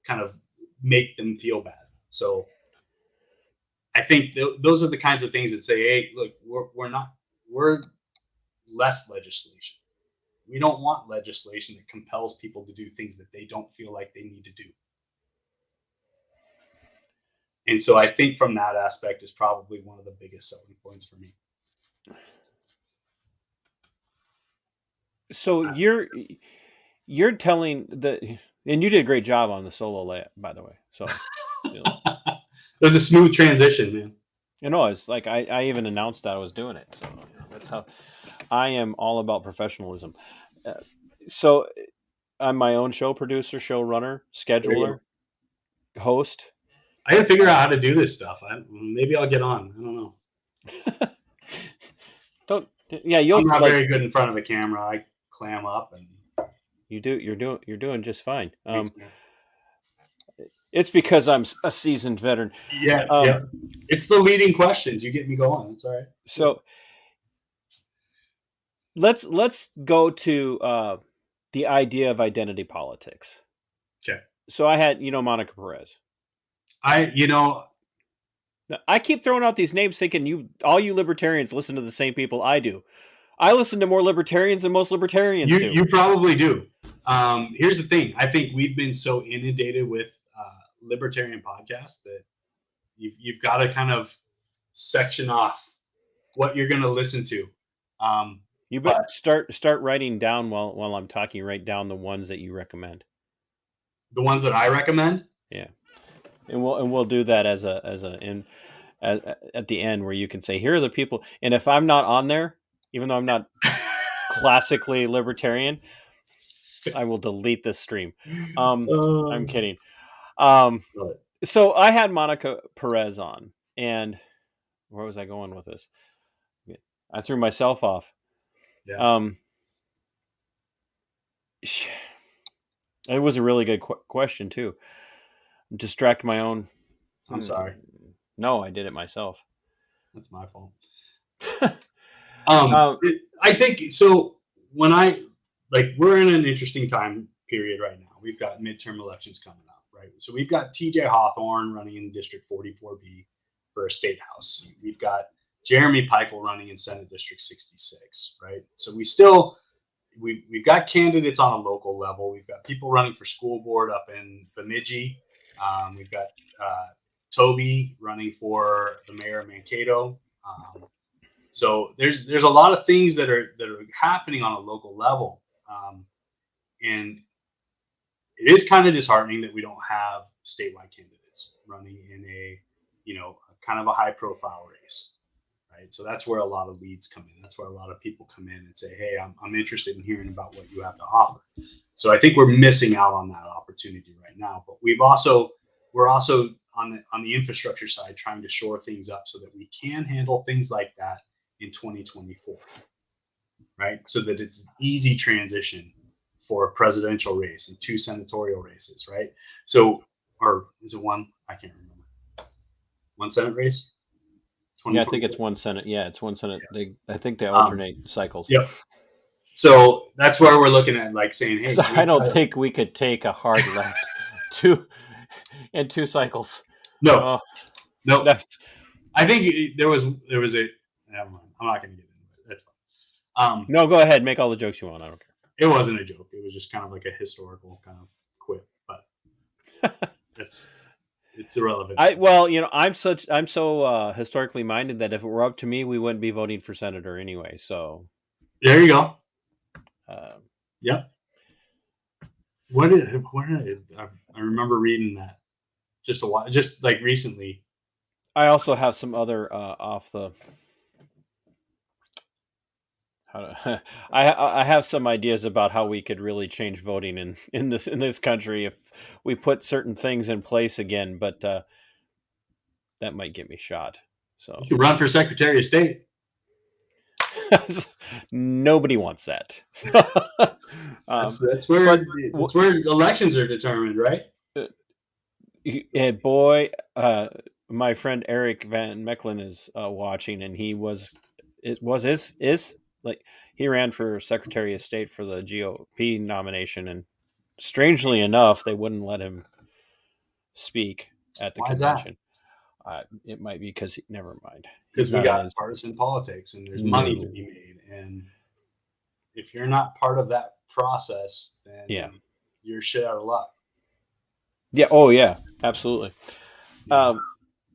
kind of make them feel bad. So I think those are the kinds of things that say, hey, look, we're less legislation. We don't want legislation that compels people to do things that they don't feel like they need to do. And so I think from that aspect is probably one of the biggest selling points for me. So you're telling and you did a great job on the solo layout, by the way. So It was a smooth transition, man. It's like I even announced that I was doing it. So that's how I am all about professionalism. So I'm my own show producer, showrunner, scheduler, host. I gotta figure out how to do this stuff. Maybe I'll get on. I don't know. I'm not very good in front of the camera. I clam up, and you're doing just fine. Thanks, man. It's because I'm a seasoned veteran. Yeah. It's the leading questions. You get me going. It's all right. So let's go to the idea of identity politics. Okay. So I had, Monica Perez. I keep throwing out these names thinking all you libertarians listen to the same people I do. I listen to more libertarians than most libertarians do. You probably do. Here's the thing. I think we've been so inundated with libertarian podcasts that you've got to kind of section off what you're going to listen to. You better start writing down while I'm talking. Write down the ones that you recommend. The ones that I recommend. Yeah, and we'll do that at the end where you can say, here are the people. And if I'm not on there, even though I'm not classically libertarian, I will delete this stream. I'm kidding. So I had Monica Perez on, and where was I going with this? I threw myself off. Yeah. It was a really good question too. Distract my own. I'm sorry. No, I did it myself. That's my fault. I think so. When we're in an interesting time period right now. We've got midterm elections coming up, right? So we've got TJ Hawthorne running in District 44B for a state house. We've got Jeremy Peichel running in Senate District 66, right? So we've got candidates on a local level. We've got people running for school board up in Bemidji. We've got Toby running for the mayor of Mankato. So there's a lot of things that are happening on a local level, and it is kind of disheartening that we don't have statewide candidates running in a kind of a high profile race, right? So that's where a lot of leads come in. That's where a lot of people come in and say, hey, I'm interested in hearing about what you have to offer. So I think we're missing out on that opportunity right now. But we're also on the infrastructure side trying to shore things up so that we can handle things like that in 2024, right? So that it's an easy transition for a presidential race and 2 senatorial races, right? So, or is it one? I can't remember. 1 Senate race? Yeah, I think it's 1 Senate. Yeah, it's 1 Senate. Yeah. I think they alternate cycles. Yep. So that's where we're looking at, like saying, hey, So I don't think we could take a hard left in 2 cycles. no. That's, I think there was a. Never mind. I'm not going to get into it. That's fine. no, go ahead. Make all the jokes you want. I don't care. It wasn't a joke. It was just kind of like a historical kind of quip, but it's irrelevant. I'm so historically minded that if it were up to me, we wouldn't be voting for senator anyway. So there you go. Yep. I remember reading that just like recently. I also have some other I have some ideas about how we could really change voting in this country if we put certain things in place again, but that might get me shot. So you can run for Secretary of State. Nobody wants that. That's where elections are determined, right? Boy, my friend Eric Van Mechelen is watching, and he he ran for Secretary of State for the GOP nomination, and strangely enough, they wouldn't let him speak at the convention. It might be because never mind. Because we got partisan politics, and there's money to be made, and if you're not part of that process, then you're shit out of luck. Yeah. Oh, yeah. Absolutely.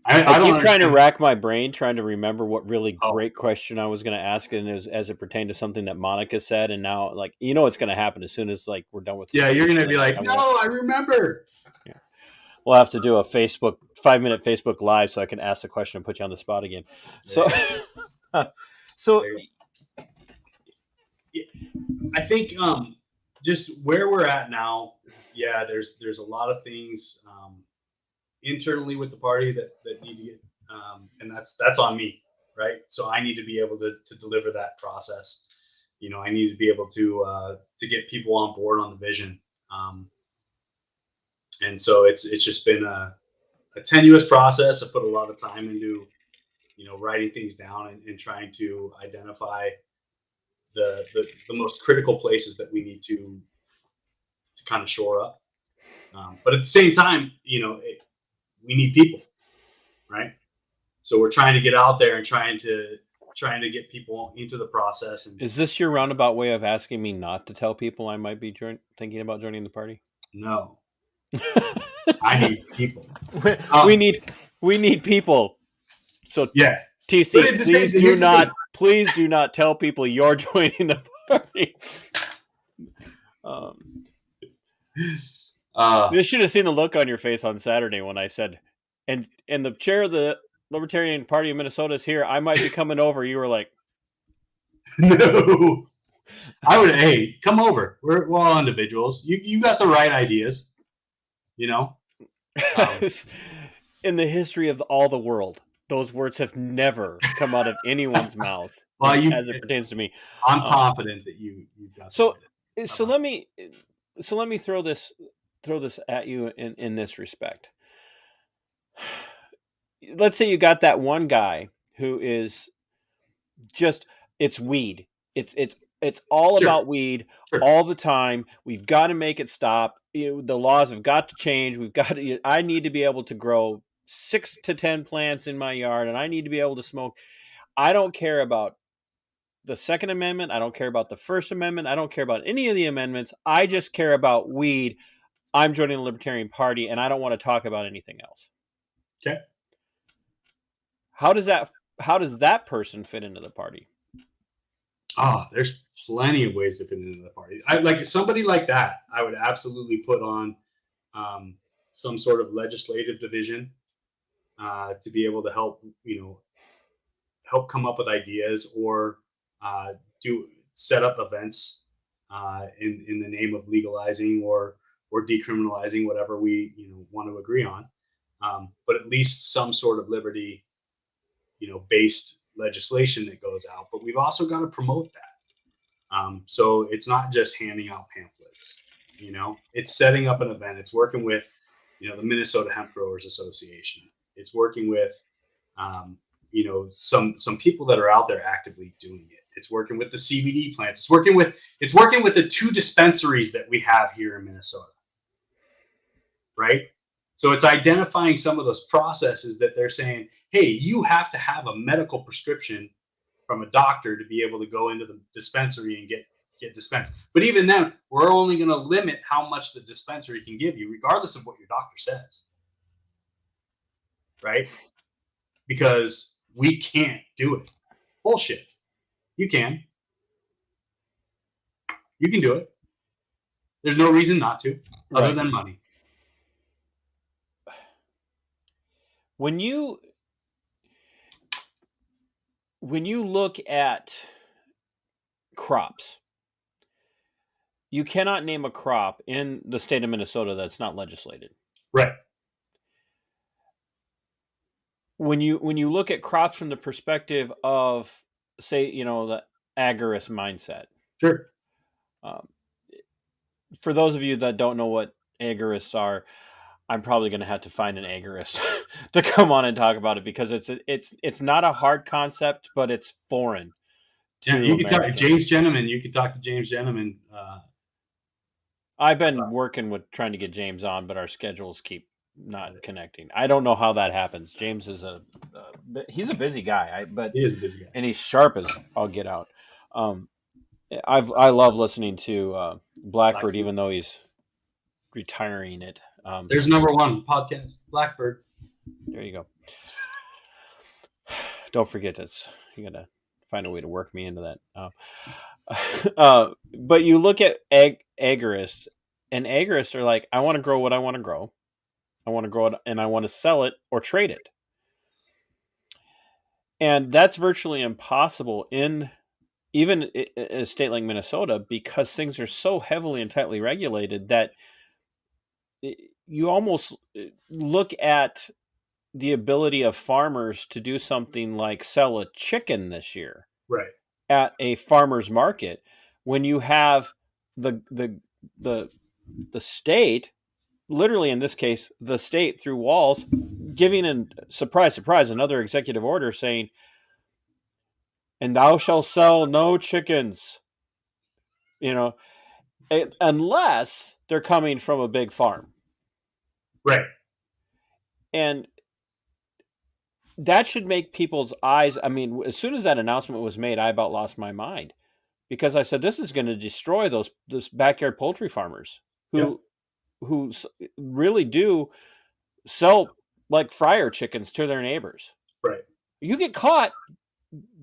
I keep trying to rack my brain, trying to remember what really great question I was going to ask, and as it pertained to something that Monica said, and now, like, what's going to happen as soon as we're done with. Yeah, you're going to be like, no, I remember. Yeah, we'll have to do a 5-minute Facebook Live so I can ask the question and put you on the spot again. So, I think just where we're at now, there's a lot of things internally with the party that need to get, and that's on me, right? So I need to be able to deliver that process. I need to be able to get people on board on the vision, and so it's just been a tenuous process. I put a lot of time into writing things down and trying to identify the most critical places that we need to kind of shore up. But at the same time, we need people, right? So we're trying to get out there and trying to get people into the process. And is this your roundabout way of asking me not to tell people I might be thinking about joining the party? No, I need people. We need people. So yeah, TC, please do not tell people you're joining the party. You should have seen the look on your face on Saturday when I said, and the chair of the Libertarian Party of Minnesota is here. I might be coming over. You were like, no. I would. Hey, come over. We're all individuals. You got the right ideas. In the history of all the world, those words have never come out of anyone's mouth. Well, as it pertains to me, I'm confident that you've got. So let me throw this at you in this respect. Let's say you got that one guy who is just, it's weed. It's all about weed all the time. We've got to make it stop. The laws have got to change. I need to be able to grow 6 to 10 plants in my yard, and I need to be able to smoke. I don't care about the Second Amendment. I don't care about the First Amendment. I don't care about any of the amendments. I just care about weed. I'm joining the Libertarian Party, and I don't want to talk about anything else. Okay. How does that person fit into the party? Oh, there's plenty of ways to fit into the party. I like somebody like that. I would absolutely put on some sort of legislative division to be able to help help come up with ideas or do set up events in the name of legalizing or decriminalizing whatever we want to agree on, but at least some sort of liberty based legislation that goes out. But we've also got to promote that. So it's not just handing out pamphlets. It's setting up an event. It's working with the Minnesota Hemp Growers Association. It's working with some people that are out there actively doing it. It's working with the CBD plants. It's working with the 2 dispensaries that we have here in Minnesota. Right? So it's identifying some of those processes that they're saying, hey, you have to have a medical prescription from a doctor to be able to go into the dispensary and get dispensed. But even then, we're only going to limit how much the dispensary can give you, regardless of what your doctor says. Right? Because we can't do it. Bullshit. You can. You can do it. There's no reason not to, other than money. When you look at crops, you cannot name a crop in the state of Minnesota that's not legislated. Right. When you look at crops from the perspective of, say, the agorist mindset. Sure. For those of you that don't know what agorists are, I'm probably going to have to find an agorist to come on and talk about it, because it's not a hard concept, but it's foreign to you can talk to Americans. James Gentleman. You can talk to James Gentleman. I've been working with trying to get James on, but our schedules keep not connecting. I don't know how that happens. James is he's a busy guy, but he is a busy guy, and he's sharp as all get out. I love listening to Blackbird, even though he's retiring it. There's number 1 podcast, Blackbird. There you go. Don't forget you gotta find a way to work me into that. But you look at agorists, and agorists are like, I want to grow what I want to grow. I want to grow it, and I want to sell it or trade it. And that's virtually impossible even in a state like Minnesota, because things are so heavily and tightly regulated that you almost look at the ability of farmers to do something like sell a chicken this year, right, at a farmer's market, when you have the state, literally in this case, the state through walls, giving a surprise, another executive order saying, and thou shalt sell no chickens, unless they're coming from a big farm. Right. And that should make people's eyes. I mean, as soon as that announcement was made, I about lost my mind, because I said, this is going to destroy those backyard poultry farmers who really do sell like fryer chickens to their neighbors. Right. You get caught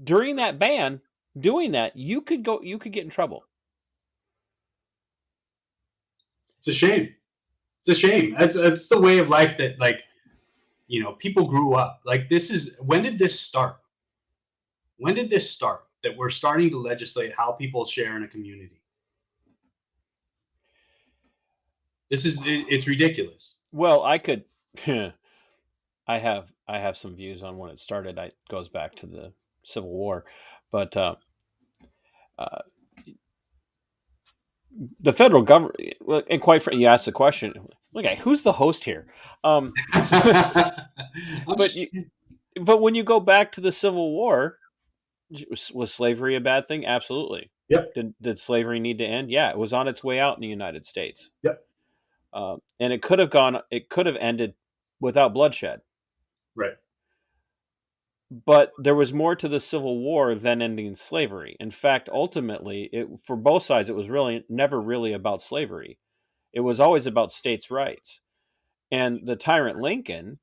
during that ban doing that, you could get in trouble. It's a shame. That's the way of life that, like, people grew up. Like, when did this start? That we're starting to legislate how people share in a community? It's ridiculous. Well, I could, I have some views on when it started. It goes back to the Civil War, but the federal government, and quite frankly, you asked the question, okay, who's the host here? But when you go back to the Civil War, was slavery a bad thing? Absolutely. Yep. Did slavery need to end? Yeah, it was on its way out in the United States. Yep. And it could have ended without bloodshed. Right. But there was more to the Civil War than ending slavery. In fact, ultimately, for both sides, it was really never really about slavery. It was always about states' rights. And the tyrant Lincoln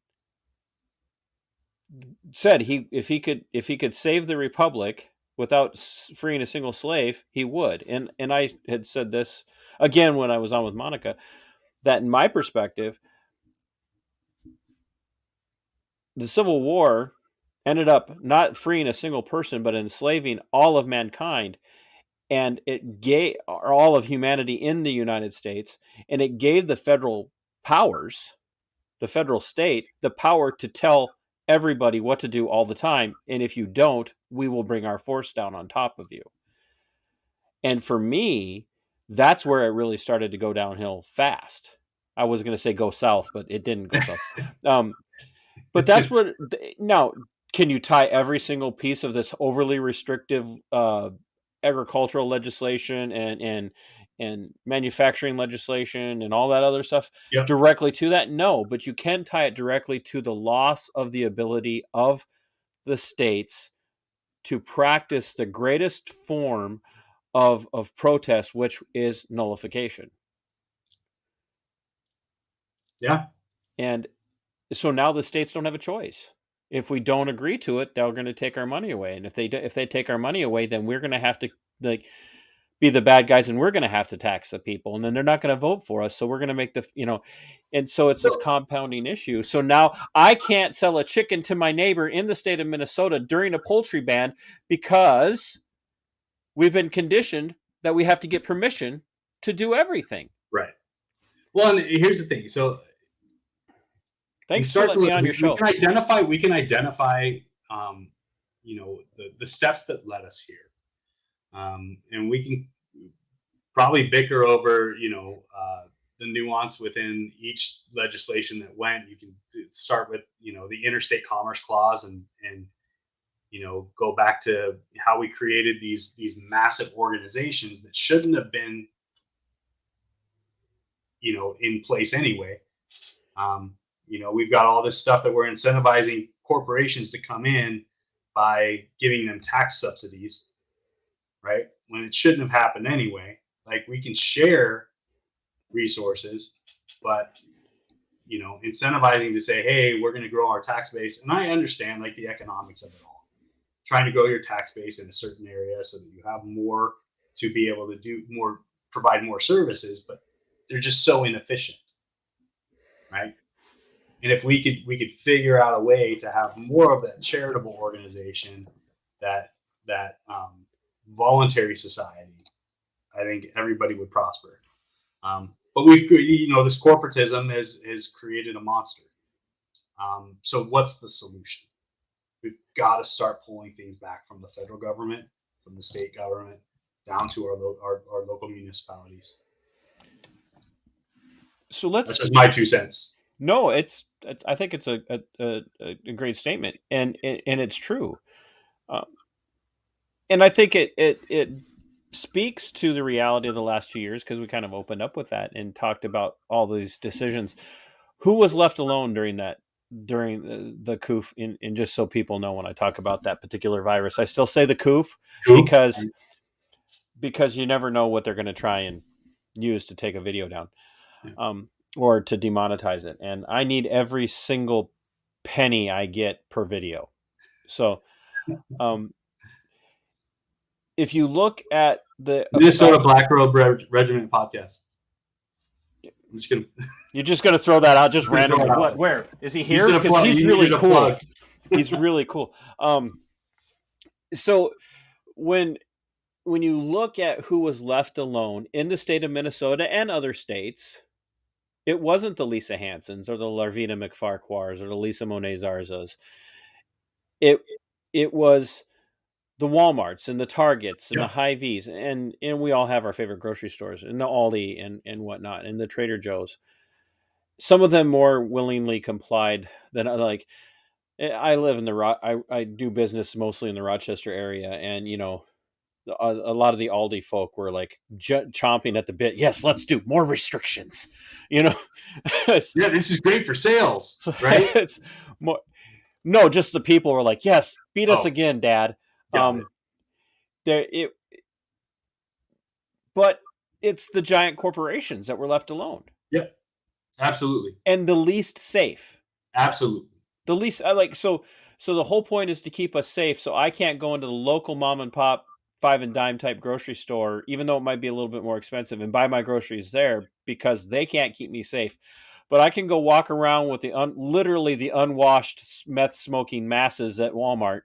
said if he could save the republic without freeing a single slave, he would. And I had said this again when I was on with Monica, that in my perspective, the Civil War ended up not freeing a single person, but enslaving all of mankind. And it gave all of humanity in the United States, and it gave the federal powers, the federal state, the power to tell everybody what to do all the time. And if you don't, we will bring our force down on top of you. And for me, that's where it really started to go downhill fast. I was going to say go south, but it didn't go south. But that's what. Now, can you tie every single piece of this overly restrictive agricultural legislation and manufacturing legislation and all that other stuff Yep. directly to that? No, but you can tie it directly to the loss of the ability of the states to practice the greatest form of protest, which is nullification. Yeah. And so now the states don't have a choice. If we don't agree to it, they're going to take our money away. And if they take our money away, then we're going to have to be the bad guys, and we're going to have to tax the people, and then they're not going to vote for us. So we're going to make and so it's this compounding issue. So now I can't sell a chicken to my neighbor in the state of Minnesota during a poultry ban because we've been conditioned that we have to get permission to do everything. Right. Well, and here's the thing. So thanks for letting me on your show. We can identify, the steps that led us here. And we can probably bicker over, the nuance within each legislation that went. You can start with, the interstate commerce clause and go back to how we created these massive organizations that shouldn't have been, in place anyway. We've got all this stuff that we're incentivizing corporations to come in by giving them tax subsidies, right? When it shouldn't have happened anyway. Like, we can share resources, but incentivizing to say, hey, we're going to grow our tax base. And I understand like the economics of it all, trying to grow your tax base in a certain area so that you have more to be able to do more, provide more services, but they're just so inefficient, right? And if we could figure out a way to have more of that charitable organization, that voluntary society, I think everybody would prosper. But this corporatism has created a monster. So what's the solution? We've got to start pulling things back from the federal government, from the state government, down to our local municipalities. So that's just my 2 cents. No, I think it's a great statement, and it's true. And I think it speaks to the reality of the last 2 years, because we kind of opened up with that and talked about all these decisions. Who was left alone during the coof? And just so people know, when I talk about that particular virus, I still say the coof because you never know what they're going to try and use to take a video down, or to demonetize it. And I need every single penny I get per video. So, if you look at the Minnesota Black Robe Regiment podcast, I'm just gonna. You're just gonna throw that out just randomly. Where is he here? Because he's really cool. He's really cool. So when you look at who was left alone in the state of Minnesota and other states, it wasn't the Lisa Hansons or the Larvina McFarquhars or the Lisa Monet Zarzas. It was the Walmarts and the Targets and the Hy-Vees, and we all have our favorite grocery stores, and the Aldi and whatnot, and the Trader Joe's. Some of them more willingly complied than like. I live in I do business mostly in the Rochester area, and a lot of the Aldi folk were like chomping at the bit. Yes, let's do more restrictions. Yeah, this is great for sales, right? It's more. No, just the people were like, yes, beat us again, Dad. But it's the giant corporations that were left alone. Yep, absolutely. And the least safe. Absolutely. The least so the whole point is to keep us safe. So I can't go into the local mom and pop 5 and dime type grocery store, even though it might be a little bit more expensive, and buy my groceries there because they can't keep me safe. but I can go walk around with literally the unwashed meth smoking masses at Walmart,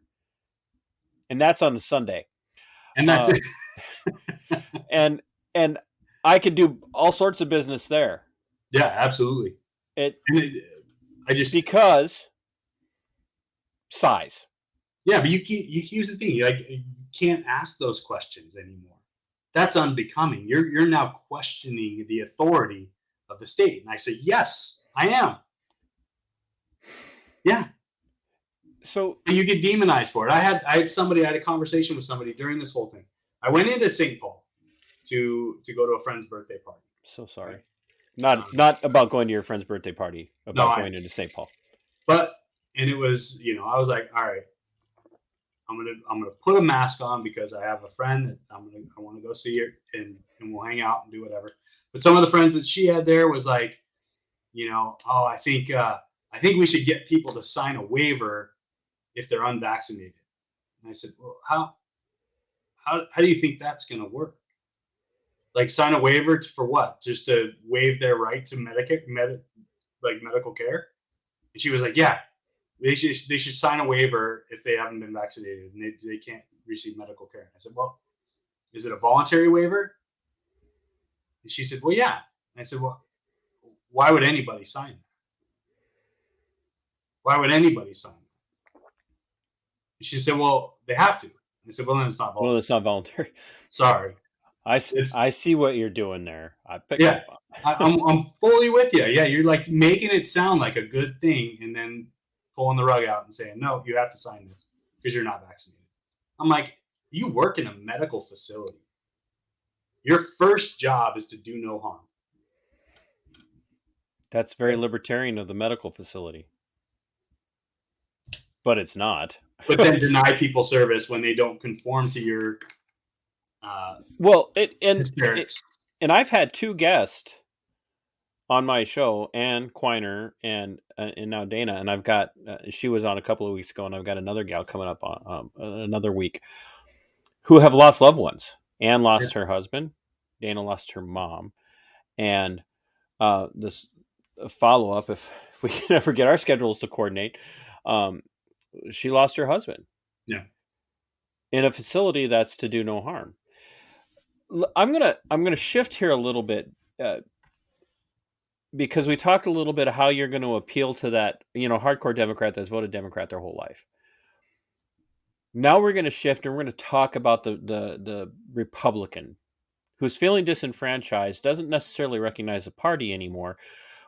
and that's on a Sunday. And that's it. And I could do all sorts of business there. Yeah, absolutely. Because size. Yeah, but here's the thing: you can't ask those questions anymore. That's unbecoming. You're now questioning the authority of the state. And I say, yes, I am. Yeah. So you get demonized for it. I had a conversation with somebody during this whole thing. I went into St. Paul to go to a friend's birthday party. So sorry. Not about going to your friend's birthday party, going into St. Paul. And it was, I was like, all right, I'm gonna put a mask on because I have a friend that I want to go see her and we'll hang out and do whatever. But some of the friends that she had there was like, I think we should get people to sign a waiver if they're unvaccinated. And I said, well, how do you think that's gonna work? Like sign a waiver for what? Just to waive their right to medical care? And she was like, yeah. They should sign a waiver if they haven't been vaccinated and they can't receive medical care. I said, well, is it a voluntary waiver? And she said, well, yeah. And I said, well, why would anybody sign that? Why would anybody sign that? And she said, well, they have to. And I said, well, then it's not voluntary. Well, it's not voluntary. Sorry. I see what you're doing there. I'm fully with you. Yeah, you're like making it sound like a good thing and then pulling the rug out and saying, no, you have to sign this because you're not vaccinated. I'm like, you work in a medical facility. Your first job is to do no harm. That's very libertarian of the medical facility. But it's not. But then deny people service when they don't conform to your hysterics. And I've had two guests on my show, Ann Quiner and now Dana, and I've got she was on a couple of weeks ago, and I've got another gal coming up on another week who have lost loved ones. Ann lost her husband, Dana lost her mom, and this follow up, if we can ever get our schedules to coordinate, she lost her husband. Yeah, in a facility that's to do no harm. I'm gonna shift here a little bit. Because we talked a little bit of how you're going to appeal to that, hardcore Democrat that's voted Democrat their whole life. Now we're going to shift and we're going to talk about the Republican who's feeling disenfranchised, doesn't necessarily recognize the party anymore,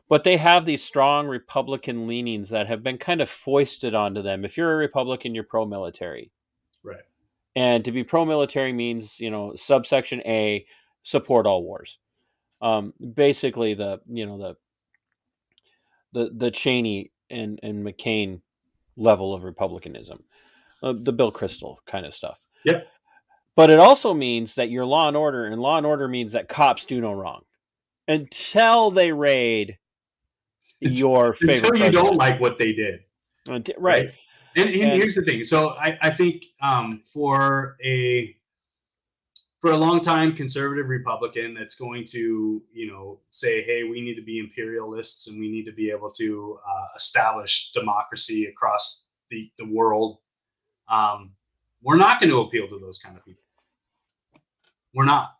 but they have these strong Republican leanings that have been kind of foisted onto them. If you're a Republican, you're pro-military. Right. And to be pro-military means, subsection A, support all wars. Basically the Cheney and McCain level of republicanism, the Bill Kristol kind of stuff. Yep. But it also means that you're law and order, and law and order means that cops do no wrong until they raid your favorite until you president. don't like what they did. Right. And here's the thing. So I think for a long time conservative Republican that's going to, say, hey, we need to be imperialists and we need to be able to establish democracy across the world. We're not going to appeal to those kind of people. We're not.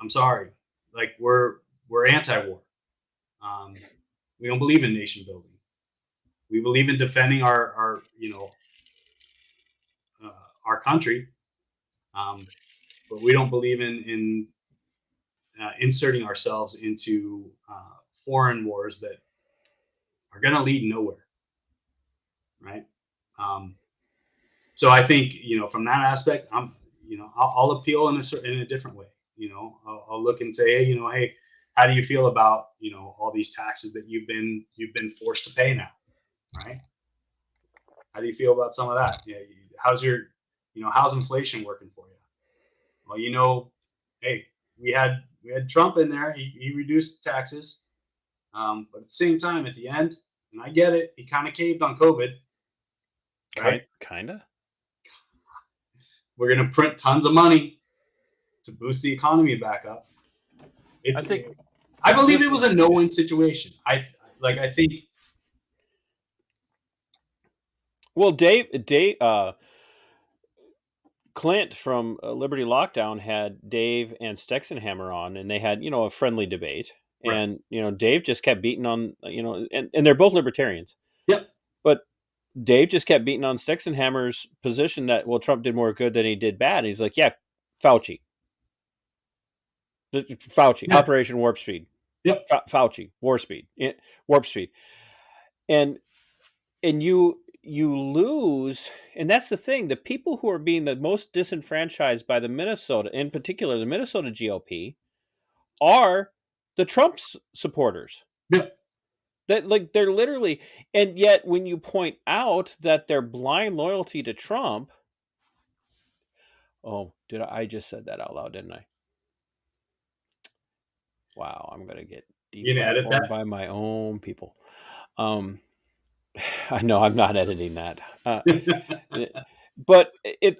I'm sorry. Like we're anti-war. We don't believe in nation building. We believe in defending our country. But we don't believe in inserting ourselves into foreign wars that are going to lead nowhere, right? So I think from that aspect, I'll appeal in a different way. I'll look and say, hey, how do you feel about all these taxes that you've been forced to pay now, right? How do you feel about some of that? How's inflation working for you? Well, hey, we had Trump in there. He reduced taxes, but at the same time, at the end, and I get it, he kind of caved on COVID. Right? Kind of. We're gonna print tons of money to boost the economy back up. I believe it was a no-win situation. I think. Well, Clint from Liberty Lockdown had Dave and Stexenhammer on, and they had, a friendly debate. Right. And, Dave just kept beating on, and they're both libertarians. Yep. But Dave just kept beating on Stexenhammer's position that, well, Trump did more good than he did bad. And he's like, yeah, Fauci. Yeah. Operation Warp Speed. Yep. Fauci, Warp Speed. And you lose, and that's the thing. The people who are being the most disenfranchised by the Minnesota, in particular, the Minnesota GOP, are the Trump supporters. Yeah. That they're literally, and yet when you point out that their blind loyalty to Trump, I just said that out loud, didn't I? Wow, I'm gonna get deplatformed by my own people. I know I'm not editing that, but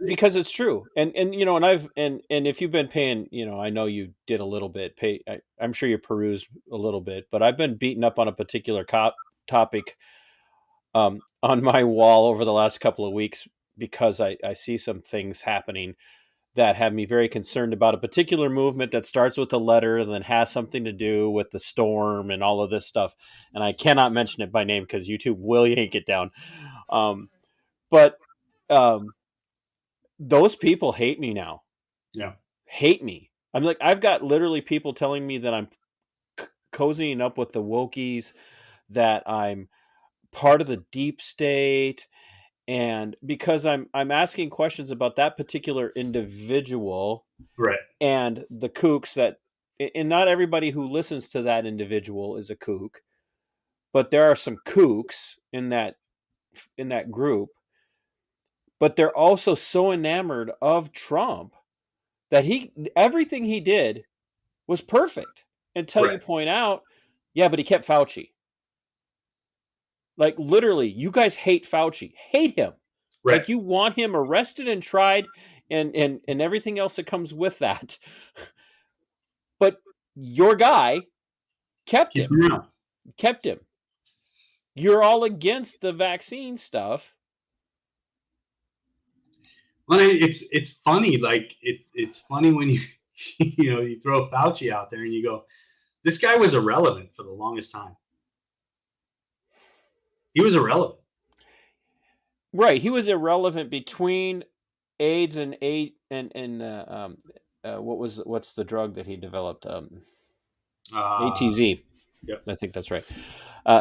because it's true, and if you've been paying, I know you did a little bit. I'm sure you perused a little bit, but I've been beaten up on a particular topic on my wall over the last couple of weeks because I see some things happening that have me very concerned about a particular movement that starts with a letter and then has something to do with the storm and all of this stuff. And I cannot mention it by name because YouTube will yank it down. But those people hate me now. Yeah. Hate me. I'm like, I've got literally people telling me that I'm cozying up with the wokies, that I'm part of the deep state. And because I'm asking questions about that particular individual, right, and the kooks and not everybody who listens to that individual is a kook, but there are some kooks in that group. But they're also so enamored of Trump that everything he did was perfect until you point out, yeah, but he kept Fauci. Like, literally, you guys hate Fauci. Hate him. Right. Like, you want him arrested and tried and everything else that comes with that. But your guy kept him. Kept him. You're all against the vaccine stuff. Well, it's funny. Like, it's funny when you you throw Fauci out there and you go, this guy was irrelevant for the longest time. He was irrelevant. Right. He was irrelevant between AIDS and what's the drug that he developed? ATZ. Yep. I think that's right.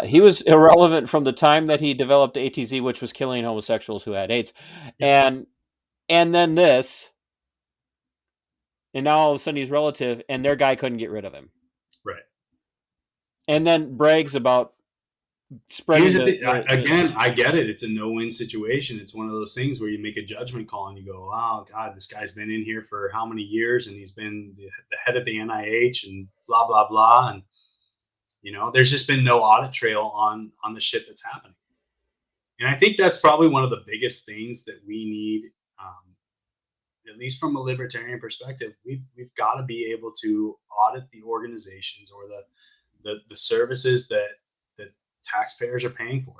He was irrelevant from the time that he developed ATZ, which was killing homosexuals who had AIDS. Yep. And then this, and now all of a sudden he's relative, and their guy couldn't get rid of him. Right. And then brags about spreading again, I get it. It's a no-win situation. It's one of those things where you make a judgment call and you go, oh, God, this guy's been in here for how many years, and he's been the head of the NIH and blah, blah, blah. And, there's just been no audit trail on the shit that's happening. And I think that's probably one of the biggest things that we need, at least from a libertarian perspective. We've got to be able to audit the organizations or the services that taxpayers are paying for.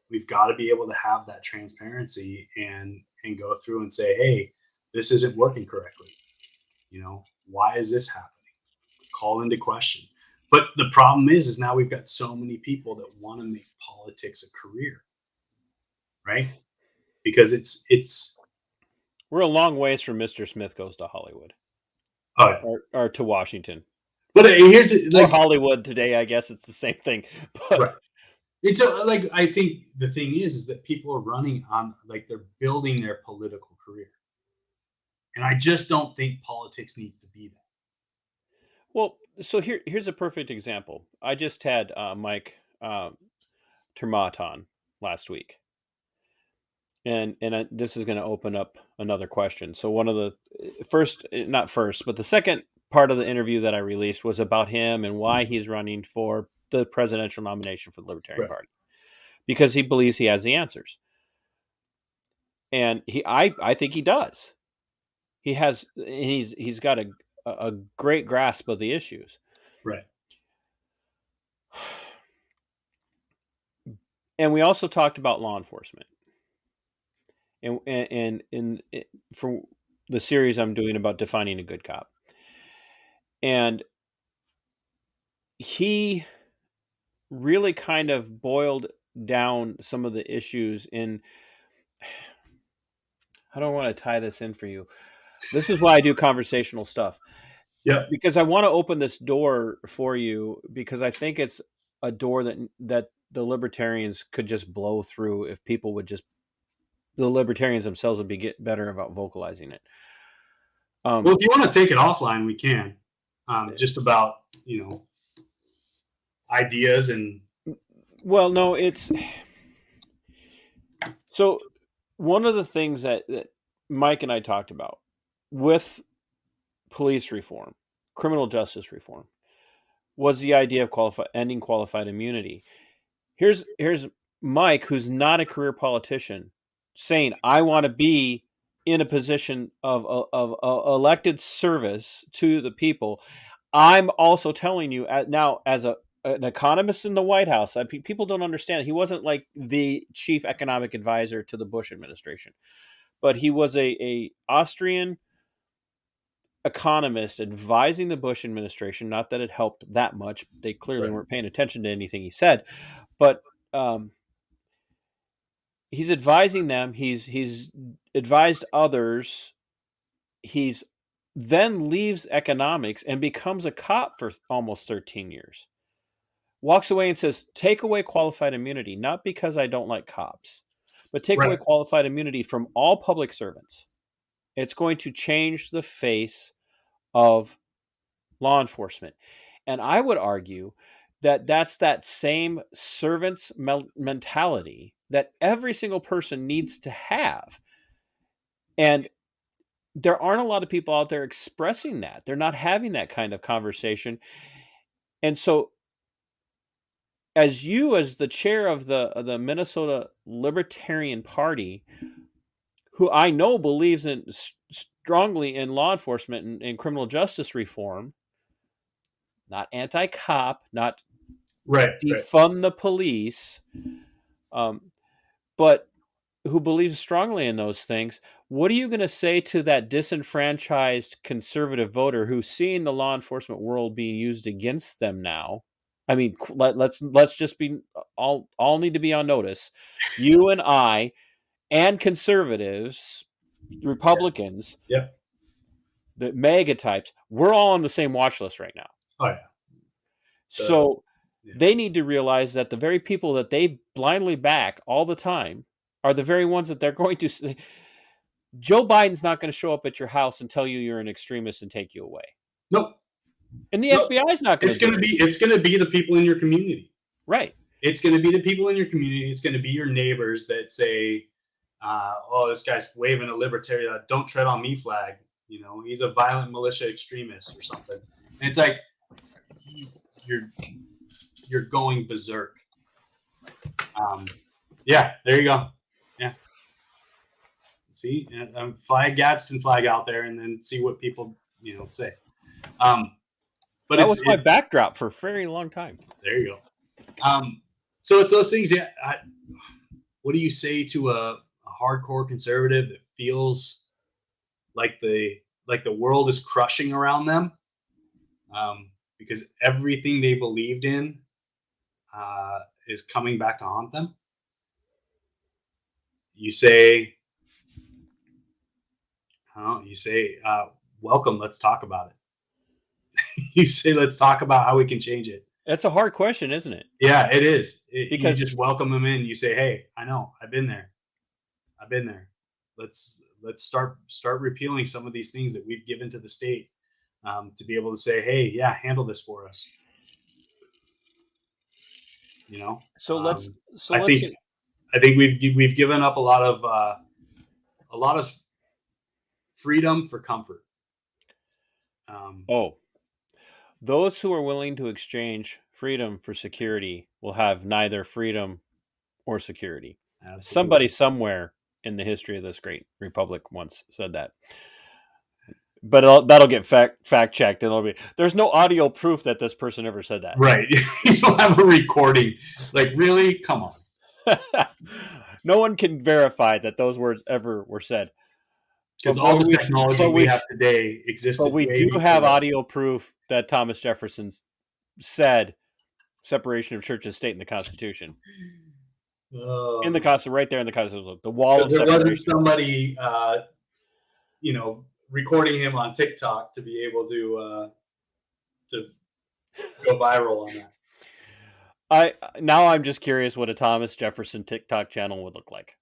We've got to be able to have that transparency and go through and say, hey, this isn't working correctly. Why is this happening? Call into question. But the problem is now we've got so many people that want to make politics a career, right? Because it's we're a long ways from Mr. Smith Goes to Hollywood. Oh, yeah. or to Washington. But here's or Hollywood today. I guess it's the same thing. But right. And so, I think the thing is that people are running on, they're building their political career. And I just don't think politics needs to be that. Well, so here's a perfect example. I just had Mike Termott on last week. And this is going to open up another question. So one of the but the second part of the interview that I released was about him and why he's running for the presidential nomination for the Libertarian Party, because he believes he has the answers. And I think he does. He's got a great grasp of the issues. Right. And we also talked about law enforcement. And for the series I'm doing about defining a good cop. And he really kind of boiled down some of the issues in. I don't want to tie this in for you. This is why I do conversational stuff. Yep. Because I want to open this door for you, because I think it's a door that the libertarians could just blow through if people would just, the libertarians themselves would get better about vocalizing it. Well, if you want to take it offline, we can. Just about, ideas and. Well, no, it's so one of the things that Mike and I talked about with police reform, criminal justice reform, was the idea of ending qualified immunity. Here's Mike, who's not a career politician, saying, "I want to be in a position of elected service to the people." I'm also telling you now, as an economist in the White House, people don't understand. He wasn't like the chief economic advisor to the Bush administration, but he was a Austrian economist advising the Bush administration. Not that it helped that much. They clearly weren't paying attention to anything he said, but he's advising them. He's advised others. He's then leaves economics and becomes a cop for almost 13 years. Walks away and says, take away qualified immunity, not because I don't like cops, but take away qualified immunity from all public servants. It's going to change the face of law enforcement. And I would argue that that's that same servant's mentality that every single person needs to have. And there aren't a lot of people out there expressing that. They're not having that kind of conversation. And so as the chair of the Minnesota Libertarian Party, who I know believes strongly in law enforcement and criminal justice reform, not anti-cop, not defund the police, but who believes strongly in those things, what are you going to say to that disenfranchised conservative voter who's seeing the law enforcement world being used against them now? I mean, let's just be all need to be on notice. You and I and conservatives, Republicans, the MAGA types, we're all on the same watch list right now. Oh yeah. So they need to realize that the very people that they blindly back all the time are the very ones that they're going to say. Joe Biden's not going to show up at your house and tell you you're an extremist and take you away. Nope. And the FBI is not going to. It's going to be the people in your community. Right. It's going to be the people in your community. It's going to be your neighbors that say, "Oh, this guy's waving a libertarian don't tread on me flag. He's a violent militia extremist or something." And it's like you're going berserk. Yeah, there you go. Yeah. See, flag Gadsden flag out there, and then see what people say. But that was my backdrop for a very long time. There you go. So it's those things. Yeah. What do you say to a hardcore conservative that feels like the world is crushing around them, because everything they believed in is coming back to haunt them? You say, welcome, let's talk about it. You say, let's talk about how we can change it. That's a hard question, isn't it? Yeah, it is. Because you just welcome them in. You say, hey, I know, I've been there. Let's start repealing some of these things that we've given to the state, to be able to say, hey, yeah, handle this for us. I think we've given up a lot of freedom for comfort. Those who are willing to exchange freedom for security will have neither freedom or security. Absolutely. Somebody somewhere in the history of this great republic once said that. But that'll get fact checked, and it'll be there's no audio proof that this person ever said that. Right. You don't have a recording. Like, really? Come on. No one can verify that those words ever were said. Because But all boy, the technology we have today existed. But we way do before have that. audio proof that Thomas Jefferson said separation of church and state in the Constitution. In the Constitution, right there in the Constitution, the wall of There separation. wasn't somebody, recording him on TikTok to be able to go viral on that. I'm just curious what a Thomas Jefferson TikTok channel would look like.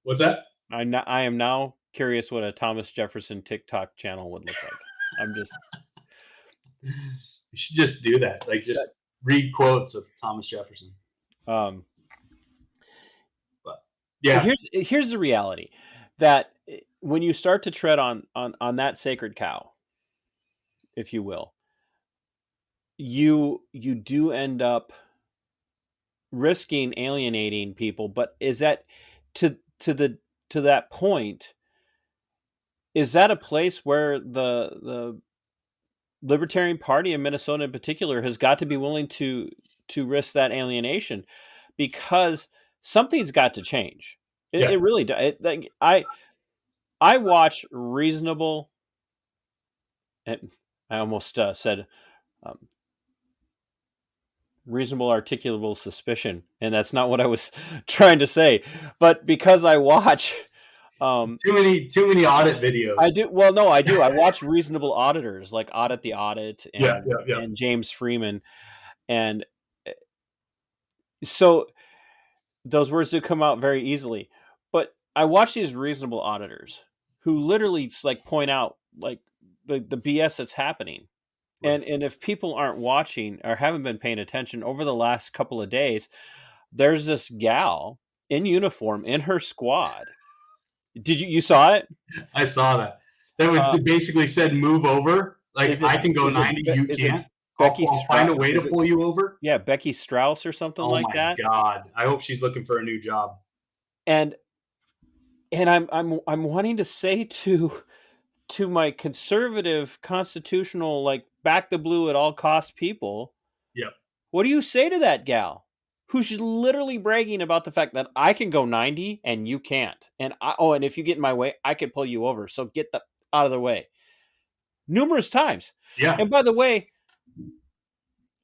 What's that? I am now curious what a Thomas Jefferson TikTok channel would look like. I'm just. You should just do that. Like, just read quotes of Thomas Jefferson. But yeah. But here's the reality that when you start to tread on that sacred cow, if you will, you do end up risking alienating people. But is that to that point? Is that a place where the Libertarian Party of Minnesota in particular has got to be willing to risk that alienation, because something's got to change. It really does. Like, I watch reasonable, and I almost said reasonable articulable suspicion, and that's not what I was trying to say. But because I watch too many audit videos. I do. Well, no, I do. I watch reasonable auditors like Audit the Audit and James Freeman, and so those words do come out very easily. But I watch these reasonable auditors who literally like point out like the BS that's happening. Right. And if people aren't watching or haven't been paying attention over the last couple of days, there's this gal in uniform in her squad. Did you saw it? I saw that. That was basically said, move over. Like, I can go 90, you can't. I'll find a way to pull you over. Yeah, Becky Strauss or something like that. Oh my God! I hope she's looking for a new job. And I'm wanting to say to my conservative, constitutional, like back the blue at all cost people. Yep. What do you say to that gal who's literally bragging about the fact that I can go 90 and you can't, and and if you get in my way, I could pull you over. So get out of the way. Numerous times. Yeah. And by the way,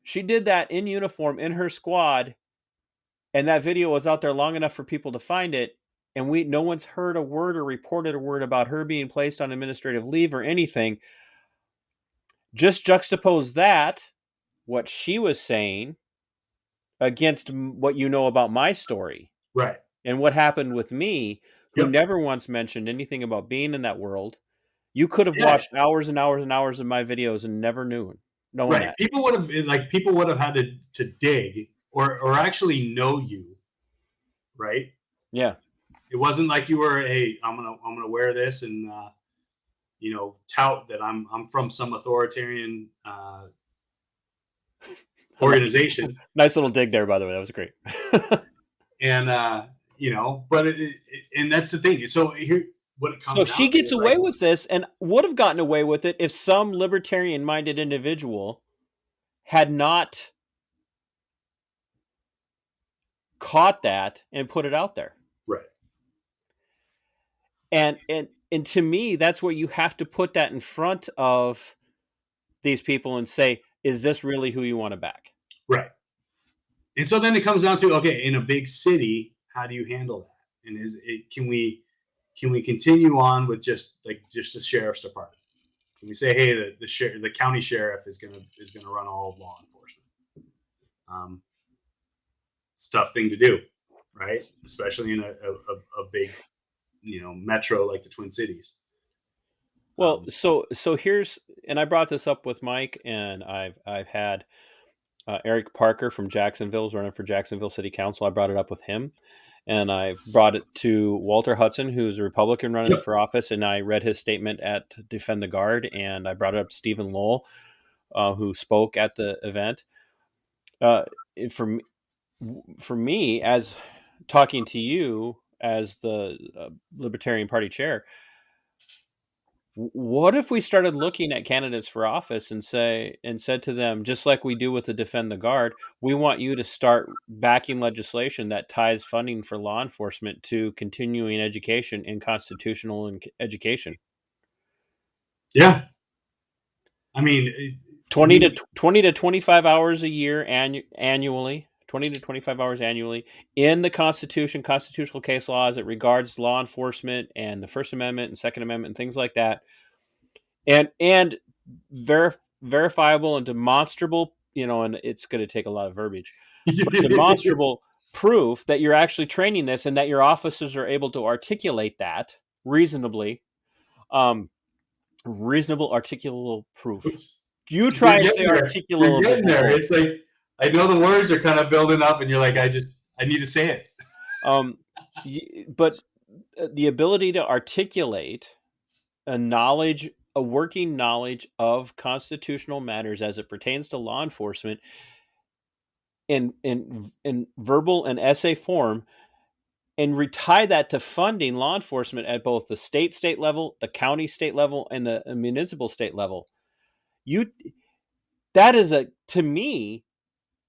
she did that in uniform in her squad, and that video was out there long enough for people to find it. And no one's heard a word or reported a word about her being placed on administrative leave or anything. Just juxtapose that, what she was saying, against what you know about my story. Right. And what happened with me, who never once mentioned anything about being in that world. You could have watched hours and hours and hours of my videos and never known that. People would have had to dig or actually know you, right? Yeah. It wasn't like you were, hey, I'm gonna wear this and tout that I'm from some authoritarian organization. Nice little dig there, by the way. That was great. And but and that's the thing. So here, what it comes. So she gets away with this, and would have gotten away with it if some libertarian-minded individual had not caught that and put it out there. Right. And to me, that's where you have to put that in front of these people and say, is this really who you want to back? Right. And so then it comes down to, okay, in a big city, how do you handle that? And can we continue on with just the sheriff's department? Can we say, hey, the county sheriff is gonna run all of law enforcement? It's a tough thing to do, right? Especially in a big, metro like the Twin Cities. Well, so here's, and I brought this up with Mike, and I've had Eric Parker from Jacksonville is running for Jacksonville City Council. I brought it up with him, and I brought it to Walter Hudson, who's a Republican running for office, and I read his statement at Defend the Guard, and I brought it up to Stephen Lowell, who spoke at the event. For me, as talking to you as the Libertarian Party chair, What if we started looking at candidates for office and said to them, just like we do with the Defend the Guard, we want you to start backing legislation that ties funding for law enforcement to continuing education and constitutional education. Yeah. I mean, 20 to 25 hours a year annually, 20 to 25 hours annually in the Constitution, constitutional case law as it regards law enforcement and the First Amendment and Second Amendment and things like that. And verifiable and demonstrable, and it's going to take a lot of verbiage, but demonstrable proof that you're actually training this and that your officers are able to articulate that reasonably. Reasonable articulable proof. You try and say articulable. You're getting there. It's like, I know the words are kind of building up and you're like, I need to say it. But the ability to articulate a working knowledge of constitutional matters as it pertains to law enforcement in verbal and essay form, and retie that to funding law enforcement at both the state level, the county state level, and the municipal state level. That is to me,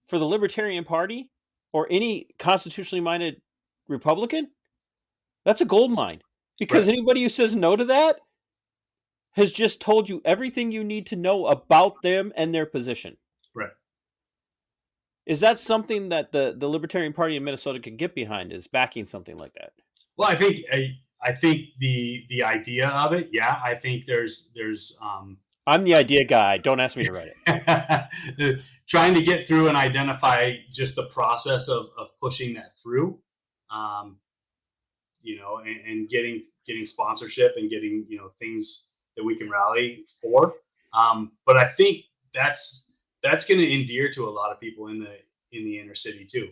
for the Libertarian Party or any constitutionally minded Republican, that's a gold mine, because anybody who says no to that has just told you everything you need to know about them and their position. Right. Is that something that the Libertarian Party of Minnesota could get behind, is backing something like that? Well, I think the idea of it, yeah, I think there's I'm the idea guy. Don't ask me to write it. Trying to get through and identify just the process of pushing that through, and getting sponsorship and getting, things that we can rally for. But I think that's going to endear to a lot of people in the inner city too.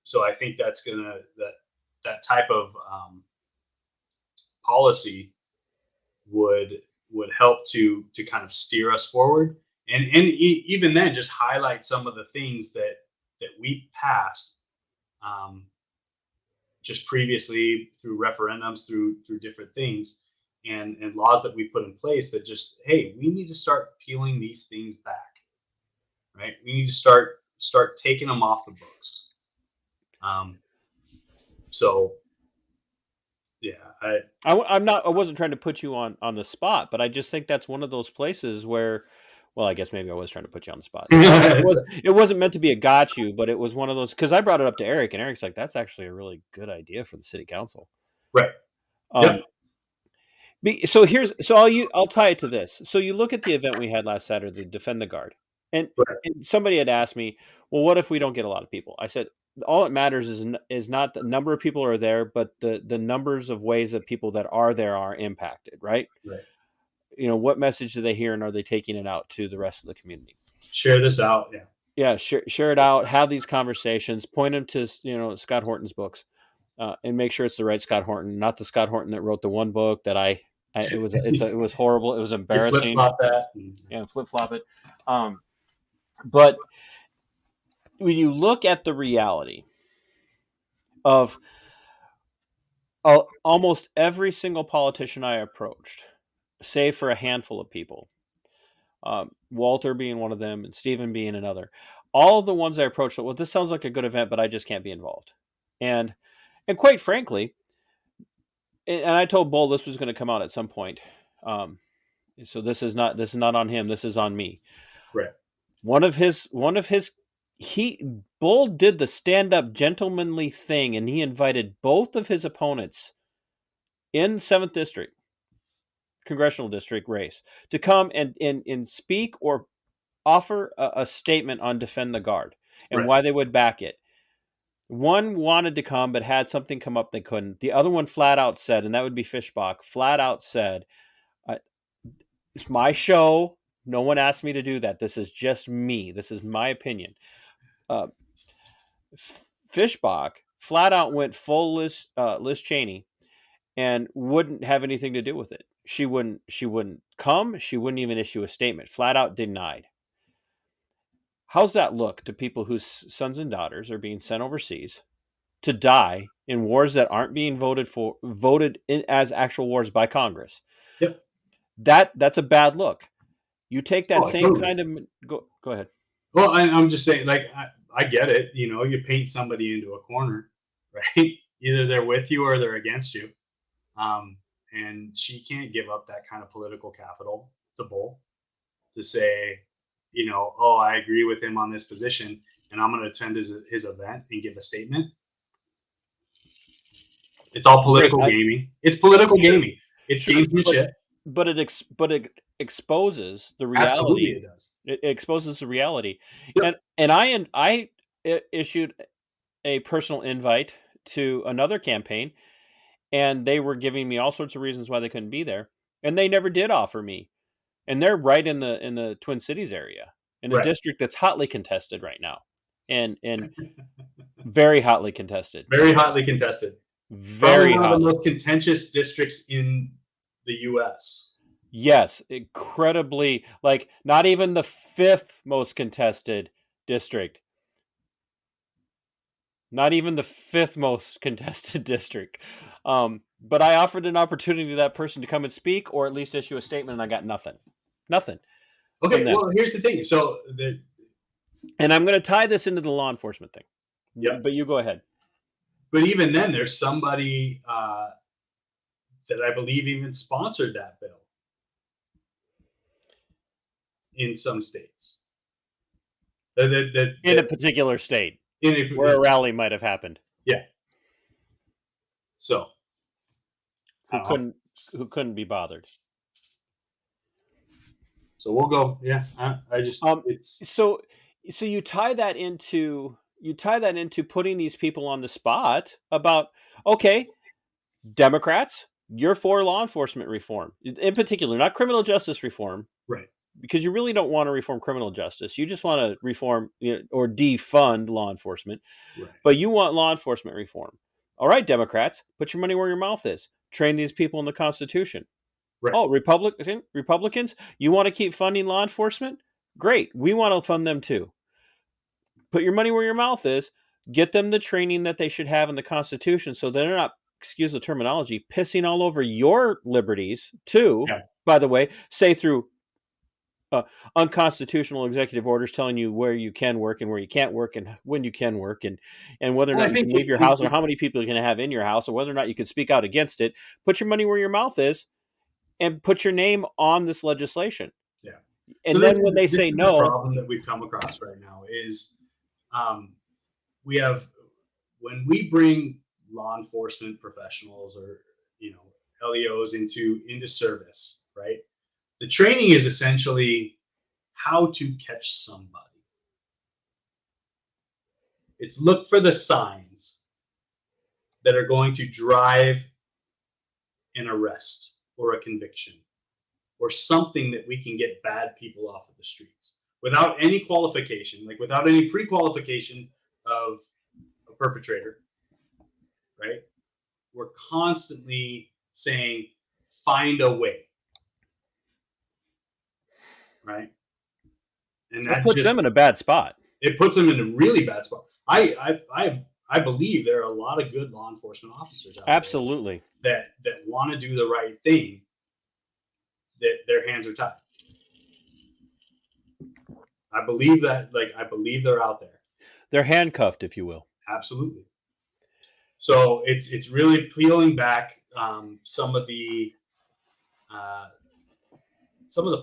So I think that's that type of policy would help to kind of steer us forward, and even then just highlight some of the things that we passed just previously through referendums, through different things and laws that we put in place that just, hey, we need to start peeling these things back, right? We need to start taking them off the books. So yeah, I wasn't trying to put you on the spot, but I just think that's one of those places where, well, I guess maybe I was trying to put you on the spot. It wasn't meant to be a got you, but it was one of those, because I brought it up to Eric, and Eric's like, that's actually a really good idea for the city council. Right. So I'll tie it to this. So you look at the event we had last Saturday, Defend the Guard, and somebody had asked me, well, what if we don't get a lot of people? I said, all that matters is not the number of people are there, but the numbers of ways that people that are there are impacted, right? Right. What message do they hear, and are they taking it out to the rest of the community? Share this out. Yeah. Yeah. Share it out, have these conversations, point them to, Scott Horton's books, and make sure it's the right Scott Horton, not the Scott Horton that wrote the one book that it was horrible. It was embarrassing. Flip-flop that. Yeah. Flip-flop it. But when you look at the reality of almost every single politician I approached, save for a handful of people, Walter being one of them and Stephen being another, all of the ones I approached, well, this sounds like a good event, but I just can't be involved. And quite frankly, and I told Bull this was going to come out at some point. So this is not on him. This is on me. Right. Bull did the stand-up gentlemanly thing, and he invited both of his opponents in 7th District, Congressional District race, to come and speak or offer a statement on Defend the Guard and why they would back it. One wanted to come but had something come up they couldn't. The other one flat out said, and that would be Fishbach, flat out said, it's my show. No one asked me to do that. This is just me. This is my opinion. Fishbach flat out went full Liz Cheney and wouldn't have anything to do with it. She wouldn't come. She wouldn't even issue a statement. Flat out denied. How's that look to people whose sons and daughters are being sent overseas to die in wars that aren't being voted in as actual wars by Congress? Yep. That's a bad look. You take that Oh, same totally. kind of go ahead. Well, I'm just saying, like, I get it. You know, you paint somebody into a corner, right? Either they're with you or they're against you. And she can't give up that kind of political capital to Bull to say, you know, oh, I agree with him on this position, and I'm going to attend his event and give a statement. It's all political gaming. It's political gaming. It's gamesmanship. But it exposes the Absolutely, reality. it does. It exposes the reality. Yep. And I issued a personal invite to another campaign, and they were giving me all sorts of reasons why they couldn't be there, and they never did offer me. And they're right in the Twin Cities area, in a Right. district that's hotly contested right now, and very hotly contested. Very hotly contested. Very Probably one of hotly. the most contentious districts in the U.S. Yes, incredibly, like, not even the fifth most contested district. Not even the fifth most contested district. But I offered an opportunity to that person to come and speak, or at least issue a statement, and I got nothing. Nothing. Okay, from them. well, here's the thing. So And I'm going to tie this into the law enforcement thing. Yep. But you go ahead. But even then, there's somebody that I believe even sponsored that bill in some states. In a particular state where a rally might have happened. Yeah. So who couldn't be bothered. So we'll go. Yeah, I just it's so you tie that into putting these people on the spot about, okay, Democrats, you're for law enforcement reform, in particular, not criminal justice reform, right? Because you really don't want to reform criminal justice. You just want to reform, or defund law enforcement. Right. But you want law enforcement reform. All right, Democrats, put your money where your mouth is. Train these people in the Constitution. Right. Oh, Republicans, you want to keep funding law enforcement? Great. We want to fund them too. Put your money where your mouth is. Get them the training that they should have in the Constitution, so they're not, excuse the terminology, pissing all over your liberties too. Yeah. By the way, say through unconstitutional executive orders telling you where you can work and where you can't work, and when you can work, and whether or not you can leave your house, or how many people you can have in your house, or whether or not you can speak out against it. Put your money where your mouth is, and put your name on this legislation. Yeah. And so then when they say no, the problem that we've come across right now is we have, when we bring law enforcement professionals or LEOs into service, right? The training is essentially how to catch somebody. It's look for the signs that are going to drive an arrest or a conviction or something that we can get bad people off of the streets without any qualification, like without any pre-qualification of a perpetrator, right? We're constantly saying, find a way. Right. And that puts them in a bad spot. It puts them in a really bad spot. I believe there are a lot of good law enforcement officers out Absolutely. there that want to do the right thing, that their hands are tied. I believe that, I believe they're out there. They're handcuffed, if you will. Absolutely. So it's really peeling back some of the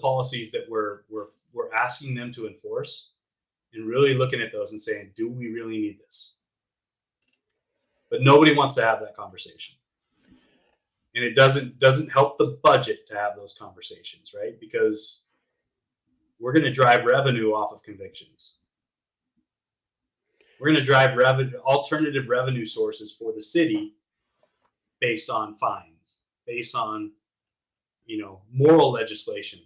policies that we're asking them to enforce, and really looking at those and saying, do we really need this? But nobody wants to have that conversation. And it doesn't help the budget to have those conversations, right? Because we're going to drive revenue off of convictions. We're going to drive alternative revenue sources for the city based on fines, based on moral legislation.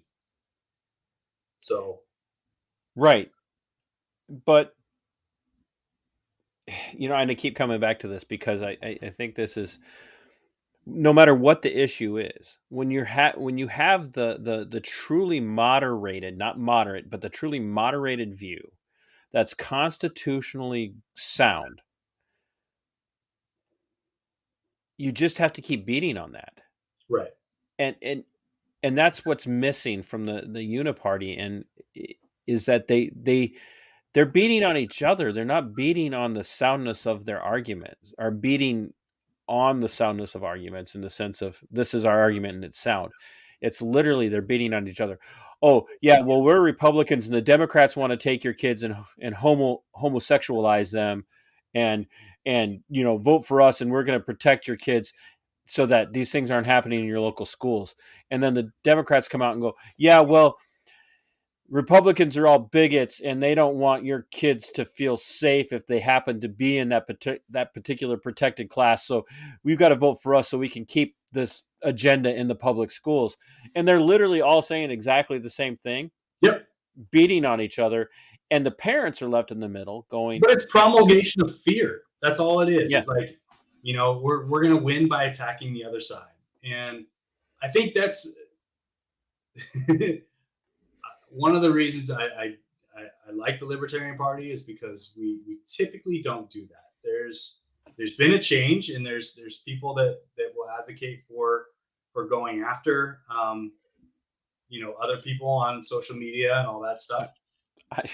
So, right. But, and I keep coming back to this because I think this is, no matter what the issue is, when you have the truly moderated, not moderate, but the truly moderated view that's constitutionally sound, you just have to keep beating on that. Right. And and that's what's missing from the uniparty, and is that they're beating on each other. They're not beating on the soundness of their arguments, or beating on the soundness of arguments in the sense of this is our argument and it's sound. It's literally they're beating on each other. Oh yeah, well we're Republicans and the Democrats want to take your kids and homosexualize them, and vote for us and we're going to protect your kids so that these things aren't happening in your local schools. And then the Democrats come out and go, yeah, well, Republicans are all bigots and they don't want your kids to feel safe if they happen to be in that particular protected class. So we've got to vote for us so we can keep this agenda in the public schools. And they're literally all saying exactly the same thing. Yep. Beating on each other. And the parents are left in the middle going. But it's promulgation of fear. That's all it is. Yeah. It's like, we're going to win by attacking the other side. And I think that's one of the reasons I like the Libertarian Party is because we typically don't do that. There's been a change, and there's people that will advocate for going after other people on social media and all that stuff. I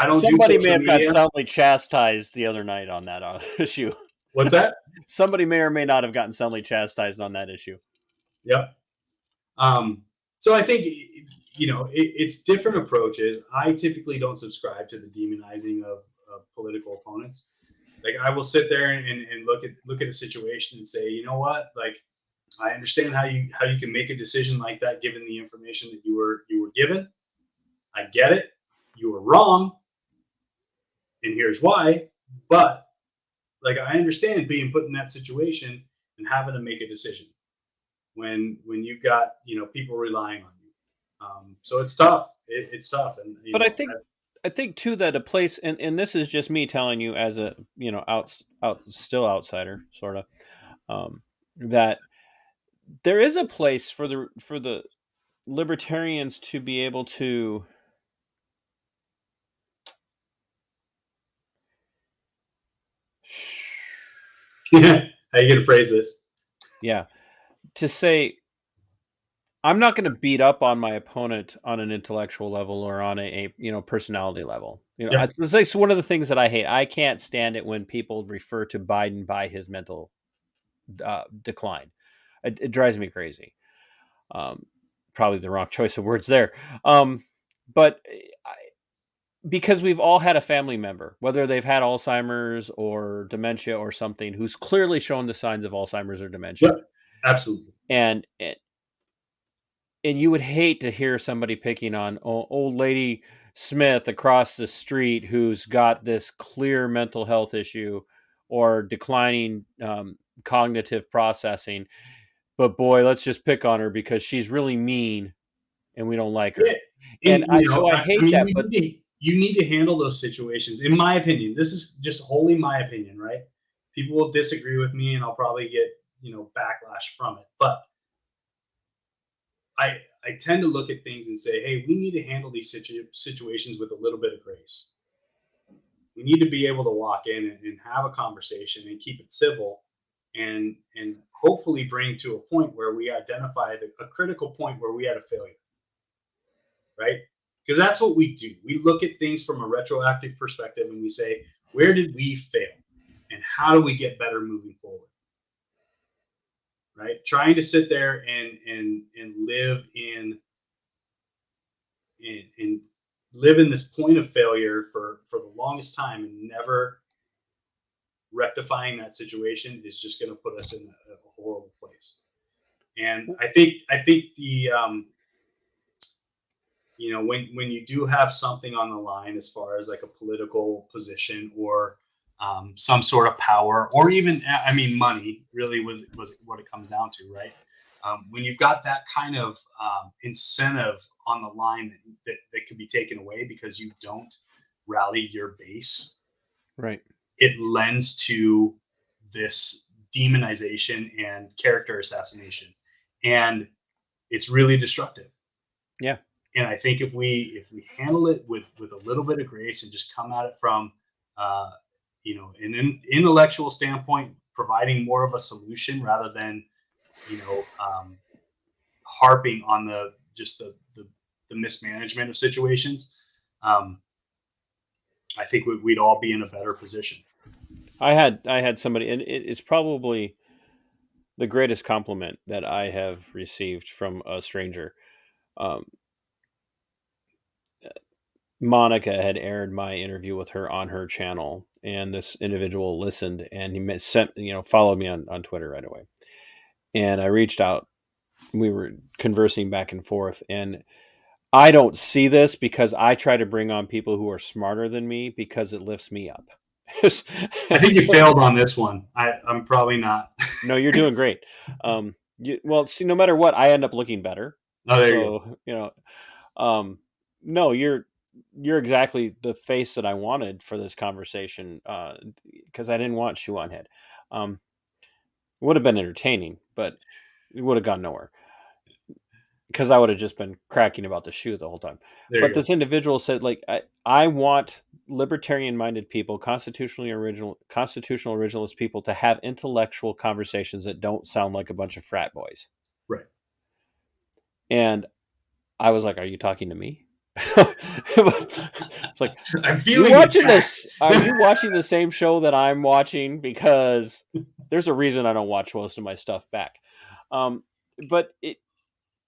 don't. Somebody may have got soundly chastised the other night on that issue. What's that? Somebody may or may not have gotten soundly chastised on that issue. Yep. So I think, it's different approaches. I typically don't subscribe to the demonizing of political opponents. Like, I will sit there and look at a situation and say, you know what? Like, I understand how you can make a decision like that given the information that you were given. I get it. You were wrong, and here's why. But like, I understand being put in that situation and having to make a decision when you've got people relying on you. So it's tough. It's tough. And but I think too that a place, and this is just me telling you as a still outsider sort of, that there is a place for the libertarians to be able to how you gonna phrase this? Yeah, to say, I'm not going to beat up on my opponent on an intellectual level or on a personality level. It's like one of the things that I hate. I can't stand it when people refer to Biden by his mental decline. It drives me crazy. Probably the wrong choice of words there. But because we've all had a family member, whether they've had Alzheimer's or dementia or something, who's clearly shown the signs of Alzheimer's or dementia. Yep, absolutely. And you would hate to hear somebody picking on old lady Smith across the street who's got this clear mental health issue or declining cognitive processing. But boy, let's just pick on her because she's really mean and we don't like her. Yeah. I hate that. But you need to handle those situations. In my opinion, this is just wholly my opinion, right? People will disagree with me and I'll probably get, backlash from it. But I tend to look at things and say, hey, we need to handle these situations with a little bit of grace. We need to be able to walk in and have a conversation and keep it civil and hopefully bring to a point where we identify a critical point where we had a failure, right? Because that's what we do. We look at things from a retroactive perspective and we say, where did we fail? And how do we get better moving forward? Right? Trying to sit there and live in this point of failure for the longest time and never rectifying that situation is just going to put us in a horrible place. And I think the when you do have something on the line as far as like a political position or some sort of power, or even, money really was what it comes down to, right? When you've got that kind of incentive on the line that could be taken away because you don't rally your base, right? It lends to this demonization and character assassination, and it's really destructive. Yeah. And I think if we handle it with a little bit of grace and just come at it from an intellectual standpoint, providing more of a solution rather than harping on the mismanagement of situations, I think we'd all be in a better position. I had somebody, and it's probably the greatest compliment that I have received from a stranger. Monica had aired my interview with her on her channel, and this individual listened, and he followed me on Twitter right away. And I reached out. We were conversing back and forth, and I don't see this because I try to bring on people who are smarter than me because it lifts me up. I think you failed on this one. I'm probably not. No, you're doing great. See, no matter what, I end up looking better. Oh, there you go. No, you're exactly the face that I wanted for this conversation, because I didn't want shoe on head. It would have been entertaining, but it would have gone nowhere because I would have just been cracking about the shoe the whole time. But this individual said, like, I want libertarian-minded people, constitutional originalist people to have intellectual conversations that don't sound like a bunch of frat boys. Right. And I was like, "Are you talking to me?" It's like, I'm feeling watching this. Are you watching the same show that I'm watching? Because there's a reason I don't watch most of my stuff back. But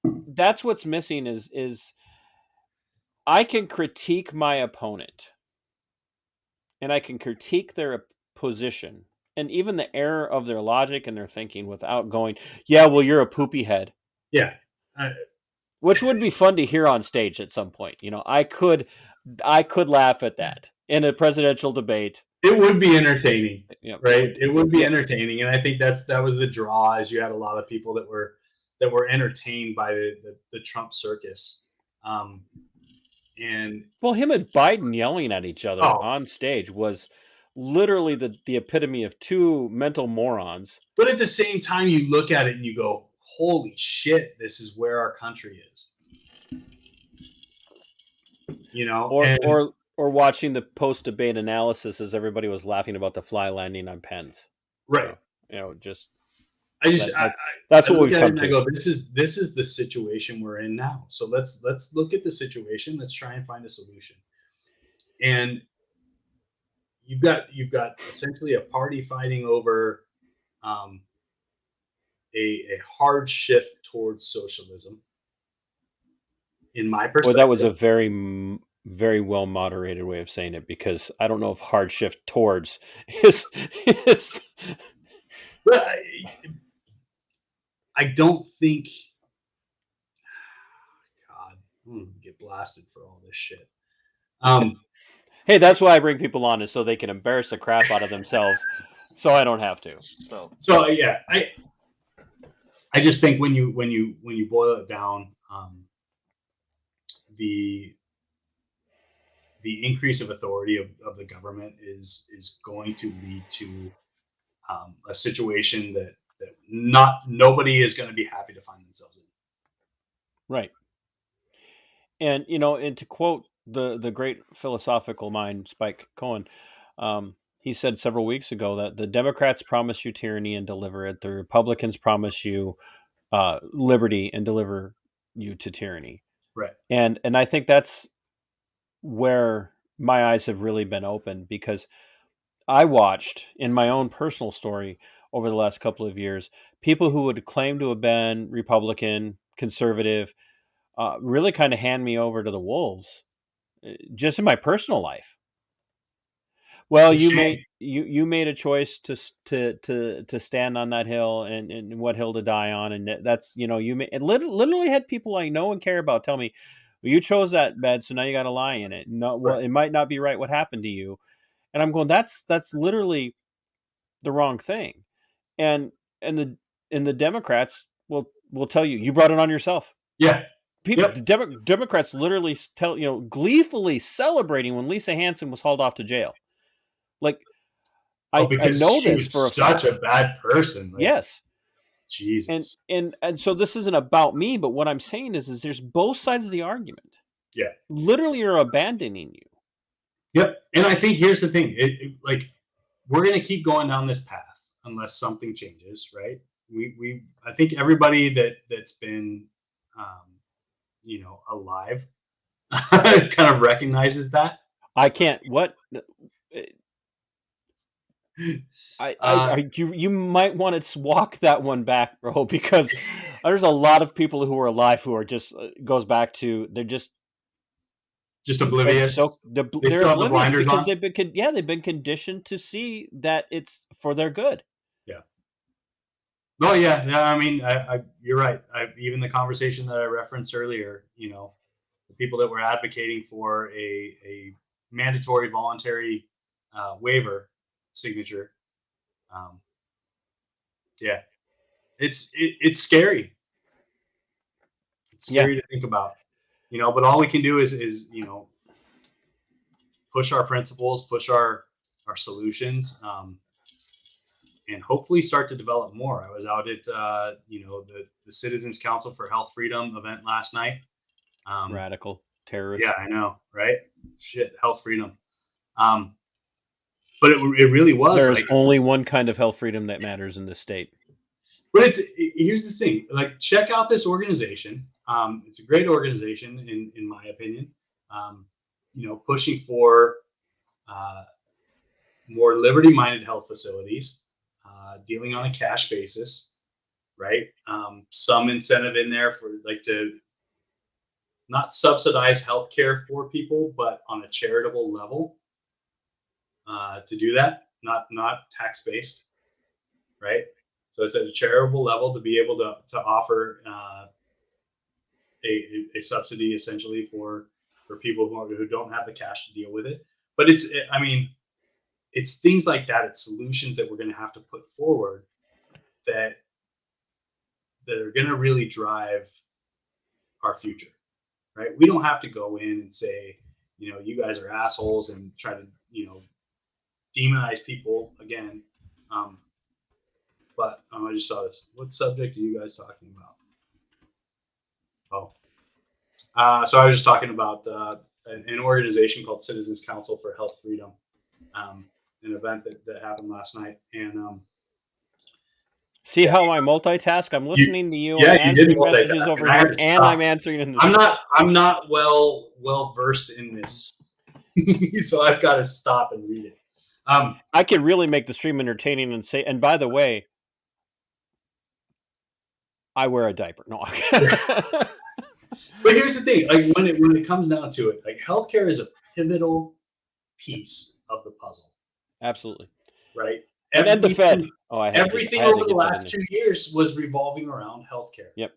that's what's missing is I can critique my opponent, and I can critique their position and even the error of their logic and their thinking without going, "Yeah, well, you're a poopy head." Yeah. Which would be fun to hear on stage at some point. I could laugh at that in a presidential debate. It would be entertaining, right? It would be entertaining, and I think that was the draw. As you had a lot of people that were entertained by the Trump circus, and him and Biden yelling at each other on stage was literally the epitome of two mental morons. But at the same time, you look at it and you go, holy shit, this is where our country is. Or watching the post-debate analysis as everybody was laughing about the fly landing on Pence. Right. That's what we've come to. I go, this is the situation we're in now. So let's look at the situation. Let's try and find a solution. And you've got essentially a party fighting over a hard shift towards socialism. In my perspective, that was a very, very well moderated way of saying it, because I don't know if hard shift towards is. But I don't think. God, I'm gonna get blasted for all this shit. Hey, that's why I bring people on, is so they can embarrass the crap out of themselves, so I don't have to. So yeah, I just think when you boil it down, the increase of authority of the government is going to lead to a situation that nobody is going to be happy to find themselves in. Right. And and to quote the great philosophical mind Spike Cohen, he said several weeks ago that the Democrats promise you tyranny and deliver it. The Republicans promise you liberty and deliver you to tyranny. Right. And I think that's where my eyes have really been opened, because I watched in my own personal story over the last couple of years, people who would claim to have been Republican, conservative, really kind of hand me over to the wolves, just in my personal life. Well, you made a choice to stand on that hill and what hill to die on, and that's literally had people I know and care about tell me, well, you chose that bed, so now you got to lie in it. No, well, it might not be right what happened to you, and I'm going, that's literally the wrong thing, and the Democrats will tell you brought it on yourself. Yeah. People, Democrats literally gleefully celebrating when Lisa Hansen was hauled off to jail. Like, I know she this was for a such a bad person. Like, yes. Jesus. And so this isn't about me, but what I'm saying is there's both sides of the argument. Yeah. Literally are abandoning you. Yep. And I think here's the thing. Like, we're going to keep going down this path unless something changes, right? I think everybody that's been, alive kind of recognizes that. I can't. What? You might want to walk that one back, bro, because there's a lot of people who are alive who are just goes back to they're just oblivious. So They they're still have the oblivious blinders because on. they've been conditioned to see that it's for their good. Yeah. Oh yeah. I mean, you're right. Even the conversation that I referenced earlier, the people that were advocating for a mandatory voluntary waiver signature. Yeah, it's scary. It's scary to think about, but all we can do is push our principles, push our solutions, and hopefully start to develop more. I was out at the Citizens Council for Health Freedom event last night. Radical terrorist. Yeah, I know, right? Shit, health freedom. But it really was. There's only one kind of health freedom that matters in this state. But here's the thing. Like, check out this organization. It's a great organization, in my opinion. Pushing for more liberty-minded health facilities, dealing on a cash basis, right? Some incentive in there for to not subsidize healthcare for people, but on a charitable level. To do that, not tax-based, right? So it's at a charitable level to be able to offer a subsidy essentially for people who don't have the cash to deal with it. But it's things like that. It's solutions that we're going to have to put forward that are going to really drive our future, right? We don't have to go in and say, you guys are assholes and try to, demonize people again. But I just saw this. What subject are you guys talking about? So I was just talking about an organization called Citizens Council for Health Freedom, an event that happened last night. And see how I multitask? I'm listening to you. Yeah, I'm you did answering messages multitask, over here, and I'm answering in the I'm not well versed in this, so I've got to stop and read it. I could really make the stream entertaining and say. And by the way, I wear a diaper. No. But here's the thing: like when it comes down to it, like healthcare is a pivotal piece of the puzzle. Absolutely. Right. And then the Fed. Everything over the last 2 years was revolving around healthcare. Yep.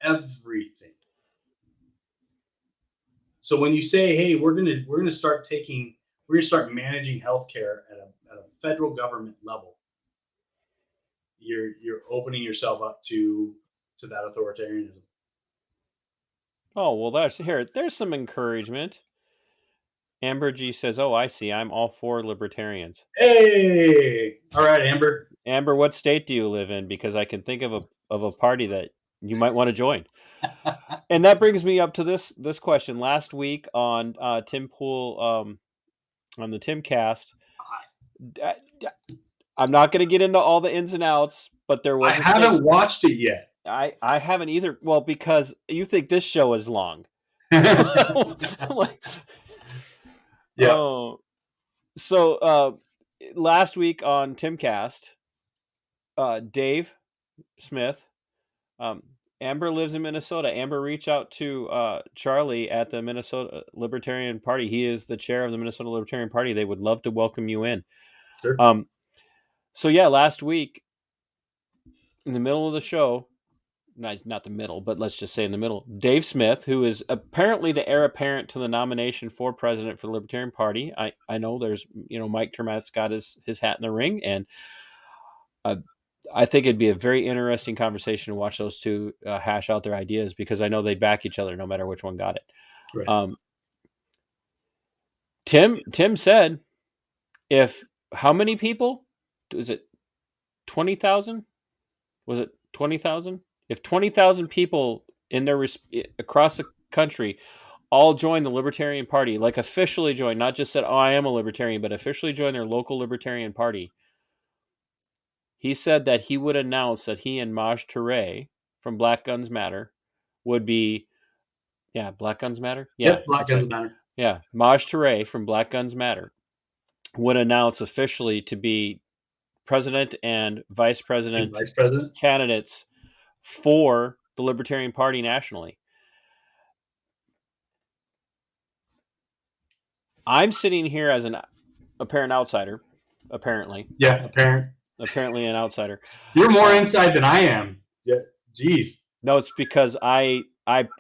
Everything. So when you say, "Hey, we're gonna start managing healthcare at a federal government level," you're opening yourself up to that authoritarianism. Oh, well, there's some encouragement. Amber G says, "Oh, I see. I'm all for libertarians." Hey, all right, Amber. Amber, what state do you live in? Because I can think of a party that you might want to join. And that brings me up to this question. Last week on Tim Pool, on the Timcast, I'm not going to get into all the ins and outs, but there was. I haven't watched it yet. I haven't either. Well, because you think this show is long. Yeah. So last week on Timcast, Dave Smith, Amber lives in Minnesota. Amber reached out to Charlie at the Minnesota Libertarian Party. He is the chair of the Minnesota Libertarian Party. They would love to welcome you in. Sure. So yeah, last week in the middle of the show, not the middle, but let's just say in the middle, Dave Smith, who is apparently the heir apparent to the nomination for president for the Libertarian Party. I know there's, Mike Termat's got his hat in the ring, and I think it'd be a very interesting conversation to watch those two hash out their ideas, because I know they'd back each other no matter which one got it. Right. Tim said, how many people? Is it 20,000? Was it 20,000? If 20,000 people across the country all join the Libertarian Party, like officially join, not just said, "Oh, I am a libertarian," but officially join their local Libertarian Party, He said that he would announce that he and Maj Toure from Black Guns Matter would be, Black Guns Matter? Yeah, Yep, Black that's Guns right. Matter. Yeah, Maj Toure from Black Guns Matter would announce officially to be president and vice president Vice President. candidates for the Libertarian Party nationally. I'm sitting here as an apparent outsider, apparently. Yeah, Apparently an outsider. You're more inside than I am. Yeah, jeez. No, it's because I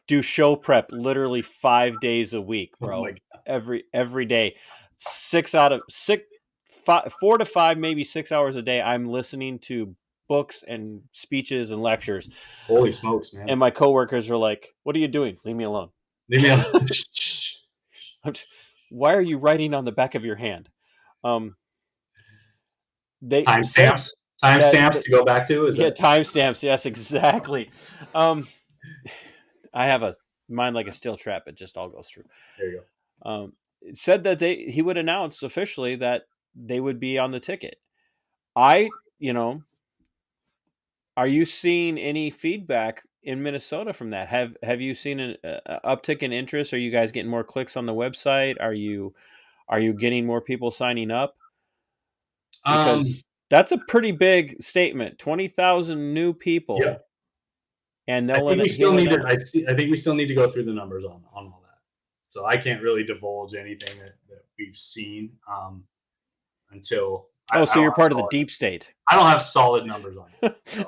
do show prep literally 5 days a week, bro. Oh my God. Every day. 4 to 5, maybe 6 hours a day. I'm listening to books and speeches and lectures. Holy smokes, man. And my coworkers are like, "What are you doing? Leave me alone." Leave me alone. Why are you writing on the back of your hand? They Timestamps. Timestamps to go back to? Timestamps. Yes, exactly. I have a mind like a steel trap. It just all goes through. There you go. It said that he would announce officially that they would be on the ticket. Are you seeing any feedback in Minnesota from that? Have you seen an uptick in interest? Are you guys getting more clicks on the website? Are you getting more people signing up? Because that's a pretty big statement. 20,000 new people. Yeah. And I think we still need to. I think we still need to go through the numbers on all that. So I can't really divulge anything that we've seen until. So you're part of the deep state. I don't have solid numbers on it. So.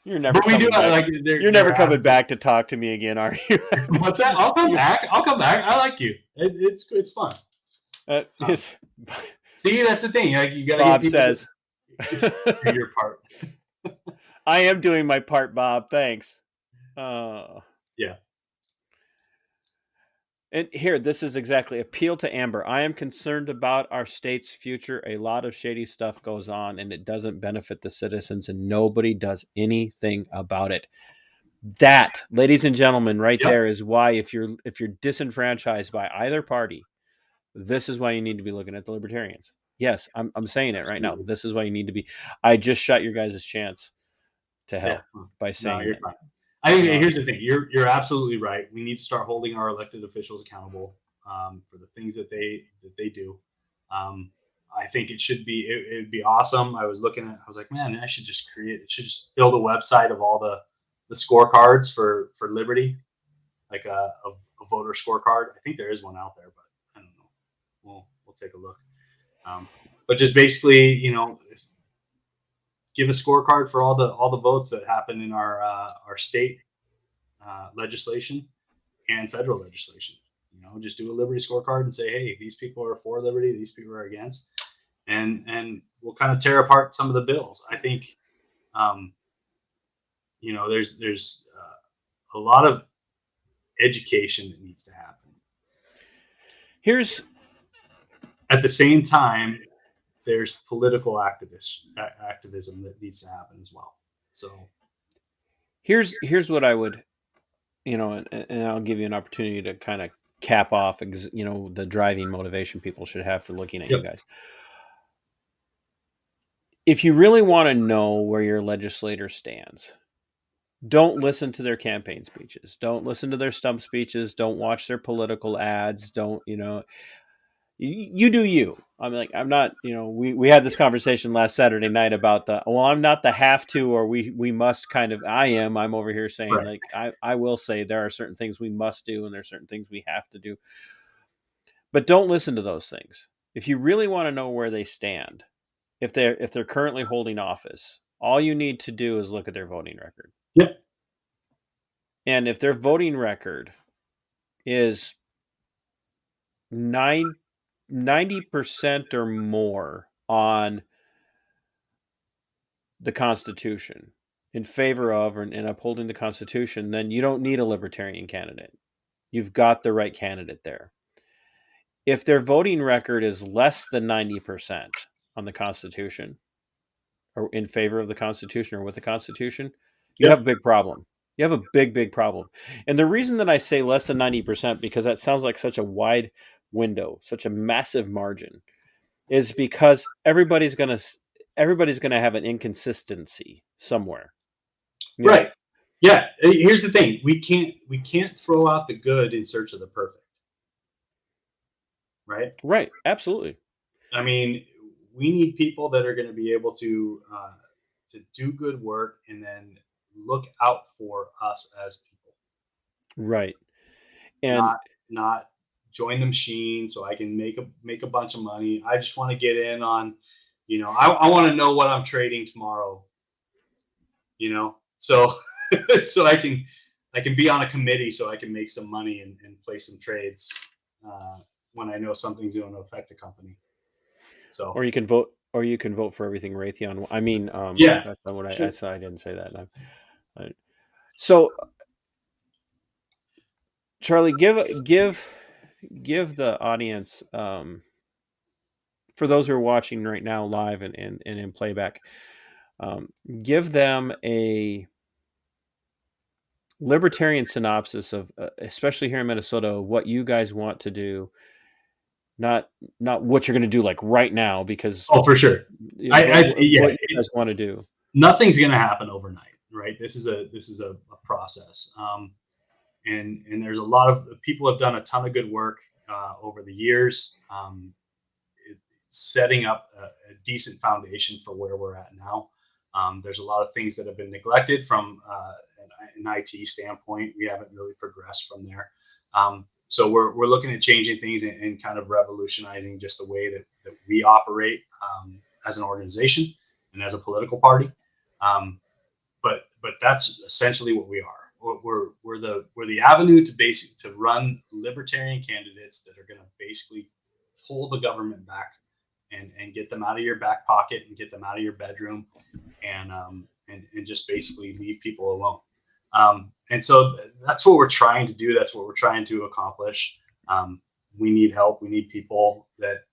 You're never. But we do back. Like you're never coming back to talk to me again, are you? What's that? I'll come back. I like you. It's fun. See, that's the thing. Like you got to. Bob says. Do your part. I am doing my part, Bob. Thanks. Yeah. And here, this is exactly appeal to Amber. I am concerned about our state's future. A lot of shady stuff goes on, and it doesn't benefit the citizens, and nobody does anything about it. That, ladies and gentlemen, right there is why if you're disenfranchised by either party, this is why you need to be looking at the Libertarians. Yes, I'm saying it right now. This is why you need to be. I just shot your guys' chance to hell by saying you're fine. I think here's the thing. You're absolutely right. We need to start holding our elected officials accountable for the things that they do. I think it should be. It would be awesome. I was looking at. I was like, man, I should just build a website of all the scorecards for liberty, like a voter scorecard. I think there is one out there, but I don't know. We'll take a look. But just basically, give a scorecard for all the votes that happen in our state legislation and federal legislation. Just do a liberty scorecard and say, hey, these people are for liberty, these people are against, and we'll kind of tear apart some of the bills. I think, there's a lot of education that needs to happen. At the same time, there's political activism that needs to happen as well. So here's what I would, and I'll give you an opportunity to kind of cap off, the driving motivation people should have for looking at you guys. If you really want to know where your legislator stands, don't listen to their campaign speeches. Don't listen to their stump speeches. Don't watch their political ads. Don't, you do you. I'm not, we had this conversation last Saturday night about I'm not the have to, or we must kind of, I'm over here saying I will say there are certain things we must do and there are certain things we have to do, but don't listen to those things. If you really want to know where they stand, if they're currently holding office, all you need to do is look at their voting record. Yep. And if their voting record is 90% or more on the Constitution, in favor of and upholding the Constitution, then you don't need a Libertarian candidate. You've got the right candidate there. If their voting record is less than 90% on the Constitution, or in favor of the Constitution or with the Constitution, you have a big problem. You have a big, big problem. And the reason that I say less than 90%, because that sounds like such a wide window, such a massive margin. is because everybody's gonna have an inconsistency somewhere. You know? Right. Yeah. Here's the thing: we can't throw out the good in search of the perfect. Right. Right. Absolutely. I mean, we need people that are going to be able to do good work and then look out for us as people. Right. And Not join the machine so I can make a bunch of money. I just want to get in on, I want to know what I'm trading tomorrow. So so I can be on a committee so I can make some money and play some trades when I know something's going to affect the company. So or you can vote for everything Raytheon. I mean, yeah, that's not what sure. I didn't say that. So Charlie, give the audience, for those who are watching right now live and in playback, give them a libertarian synopsis of, especially here in Minnesota, what you guys want to do. Not what you're going to do like right now, because for sure. what you guys want to do. Nothing's going to happen overnight, right? This is a process, and there's a lot of people have done a ton of good work over the years, setting up a decent foundation for where we're at now. There's a lot of things that have been neglected from an IT standpoint. We haven't really progressed from there. So we're looking at changing things and kind of revolutionizing just the way that we operate as an organization and as a political party. But that's essentially what we are. We're the avenue to run libertarian candidates that are going to basically pull the government back and get them out of your back pocket and get them out of your bedroom and just basically leave people alone. And so that's what we're trying to do. That's what we're trying to accomplish. We need help. We need people that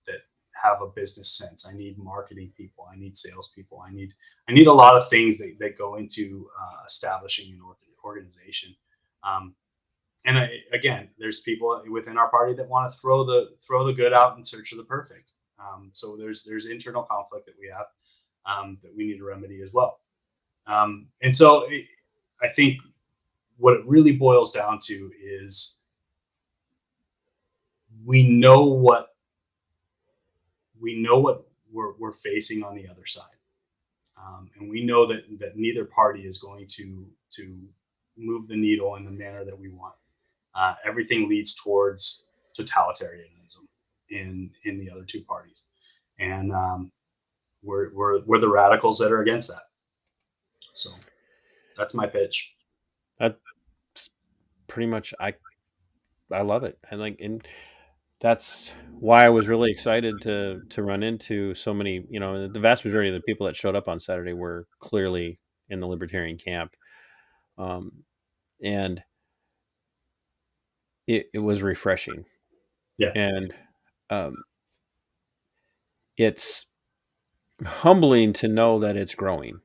have a business sense. I need marketing people. I need salespeople. I need a lot of things that go into establishing an organization. And again, there's people within our party that want to throw the good out in search of the perfect. So there's internal conflict that we have that we need to remedy as well. And so I think what it really boils down to is we know what we're facing on the other side, and we know that neither party is going to move the needle in the manner that we want. Everything leads towards totalitarianism in the other two parties, and we're the radicals that are against that. So that's my pitch. That's pretty much, I love it. And that's why I was really excited to run into so many, the vast majority of the people that showed up on Saturday were clearly in the libertarian camp. And it was refreshing. Yeah. And it's humbling to know that it's growing,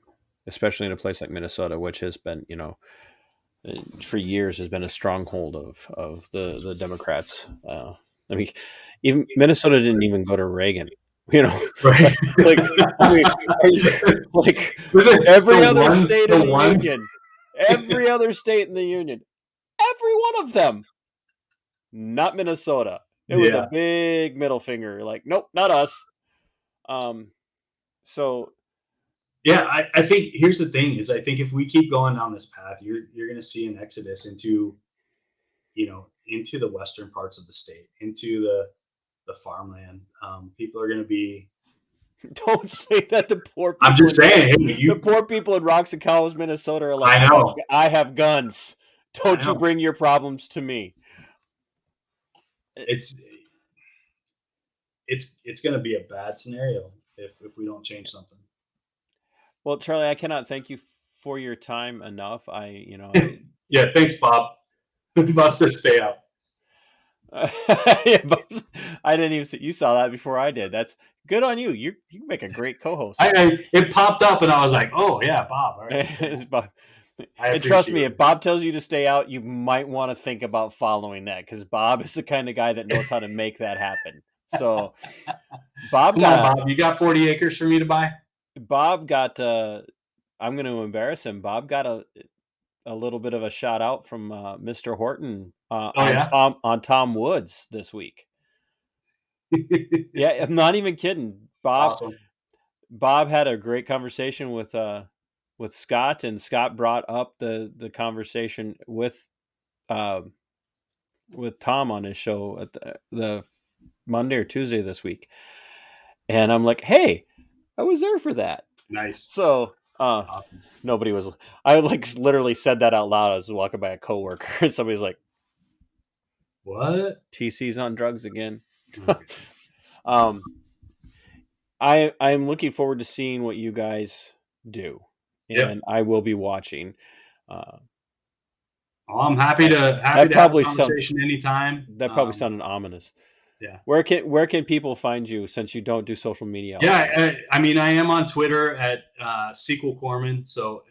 especially in a place like Minnesota, which has been, for years has been a stronghold of the Democrats. I mean, even Minnesota didn't even go to Reagan, Right. like every other state in the union, every other state in the union, every one of them, not Minnesota. It was a big middle finger. Like, nope, not us. So. Yeah, I think here's the thing is I think if we keep going down this path, you're going to see an exodus into the western parts of the state, into the farmland. People are going to be. Don't say that to poor people. I'm just saying, the poor people in Rocks and Cows, Minnesota are like, I know. I have guns. Don't you bring your problems to me. It's going to be a bad scenario if we don't change something. Well, Charlie, I cannot thank you for your time enough. Yeah, thanks, Bob. Bob says stay out. Yeah, I didn't even see. You saw that before I did. That's good on you. You make a great co-host. It popped up, and I was like, "Oh yeah, Bob." All right. Bob. And trust me, if Bob tells you to stay out, you might want to think about following that, because Bob is the kind of guy that knows how to make that happen. So Bob Come on, Bob. You got 40 acres for me to buy? Bob got I'm going to embarrass him. Bob got a little bit of a shout out from Mr. Horton on Tom Woods this week. Yeah, I'm not even kidding. Awesome. Bob had a great conversation with Scott, and Scott brought up the conversation with Tom on his show at the Monday or Tuesday this week. And I'm like, hey, I was there for that. Nice. So Awesome. nobody was. I like literally said that out loud. I was walking by a coworker, and somebody's like, "What? TC's on drugs again?" I'm looking forward to seeing what you guys do, and I will be watching. I'm happy to have a conversation anytime. That probably sounded ominous. Yeah. Where can people find you since you don't do social media? Yeah, I mean, I am on Twitter at Sequel Corman, so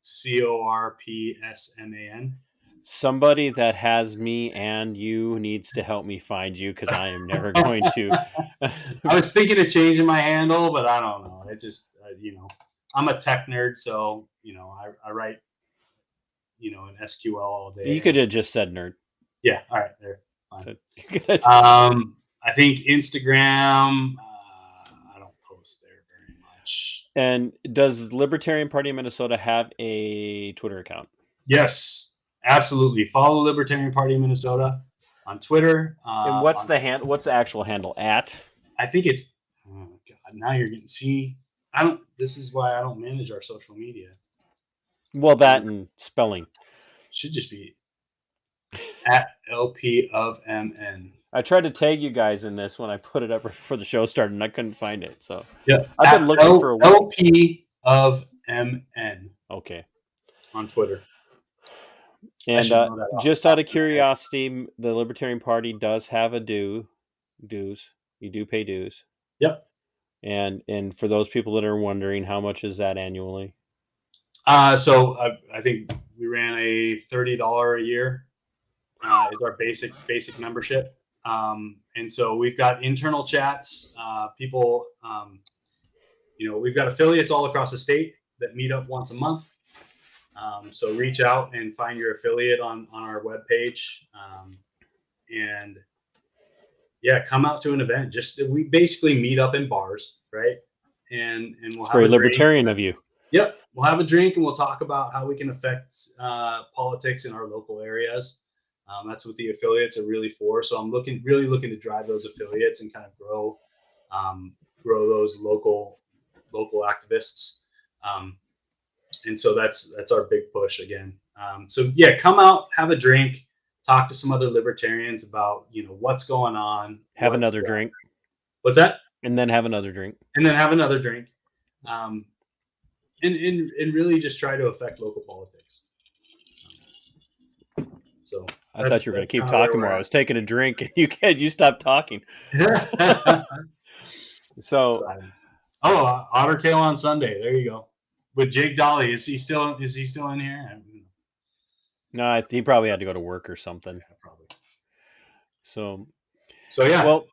SQLCORPSMAN. Somebody that has me and you needs to help me find you because I am never going to. I was thinking of changing my handle, but I don't know. It just, I'm a tech nerd, so I write, in SQL all day. You could have just said nerd. Yeah. All right. There. Fine. I think Instagram. I don't post there very much. And does Libertarian Party of Minnesota have a Twitter account? Yes. Absolutely. Follow Libertarian Party of Minnesota on Twitter. And what's the actual handle at? I think it's. Oh God! Now you're getting. See, this is why I don't manage our social media. Well, that and spelling should just be at LP of MN. I tried to tag you guys in this when I put it up before the show started, and I couldn't find it. So yeah, I've been looking for a week. LP of MN. Okay. On Twitter. And just out of curiosity, the Libertarian Party does have a dues. You do pay dues. Yep. And for those people that are wondering, how much is that annually? So I think we ran a $30 a year is our basic membership. And so we've got internal chats. People, we've got affiliates all across the state that meet up once a month. So reach out and find your affiliate on our webpage. And yeah, come out to an event. We basically meet up in bars, right? And we'll have very libertarian of you. Yep. We'll have a drink and we'll talk about how we can affect politics in our local areas. That's what the affiliates are really for. So I'm really looking to drive those affiliates and kind of grow those local activists. And so that's our big push again. So yeah, come out, have a drink, talk to some other libertarians about, what's going on. Have another drink. What's that? And then have another drink. And then have another drink. And really just try to affect local politics. So I thought you were going to keep talking more. I was taking a drink and you stopped talking. So, Otter Tail on Sunday. There you go. With Jake Dolly. Is he still in here? No, he probably had to go to work or something. Yeah, probably. So yeah. Well,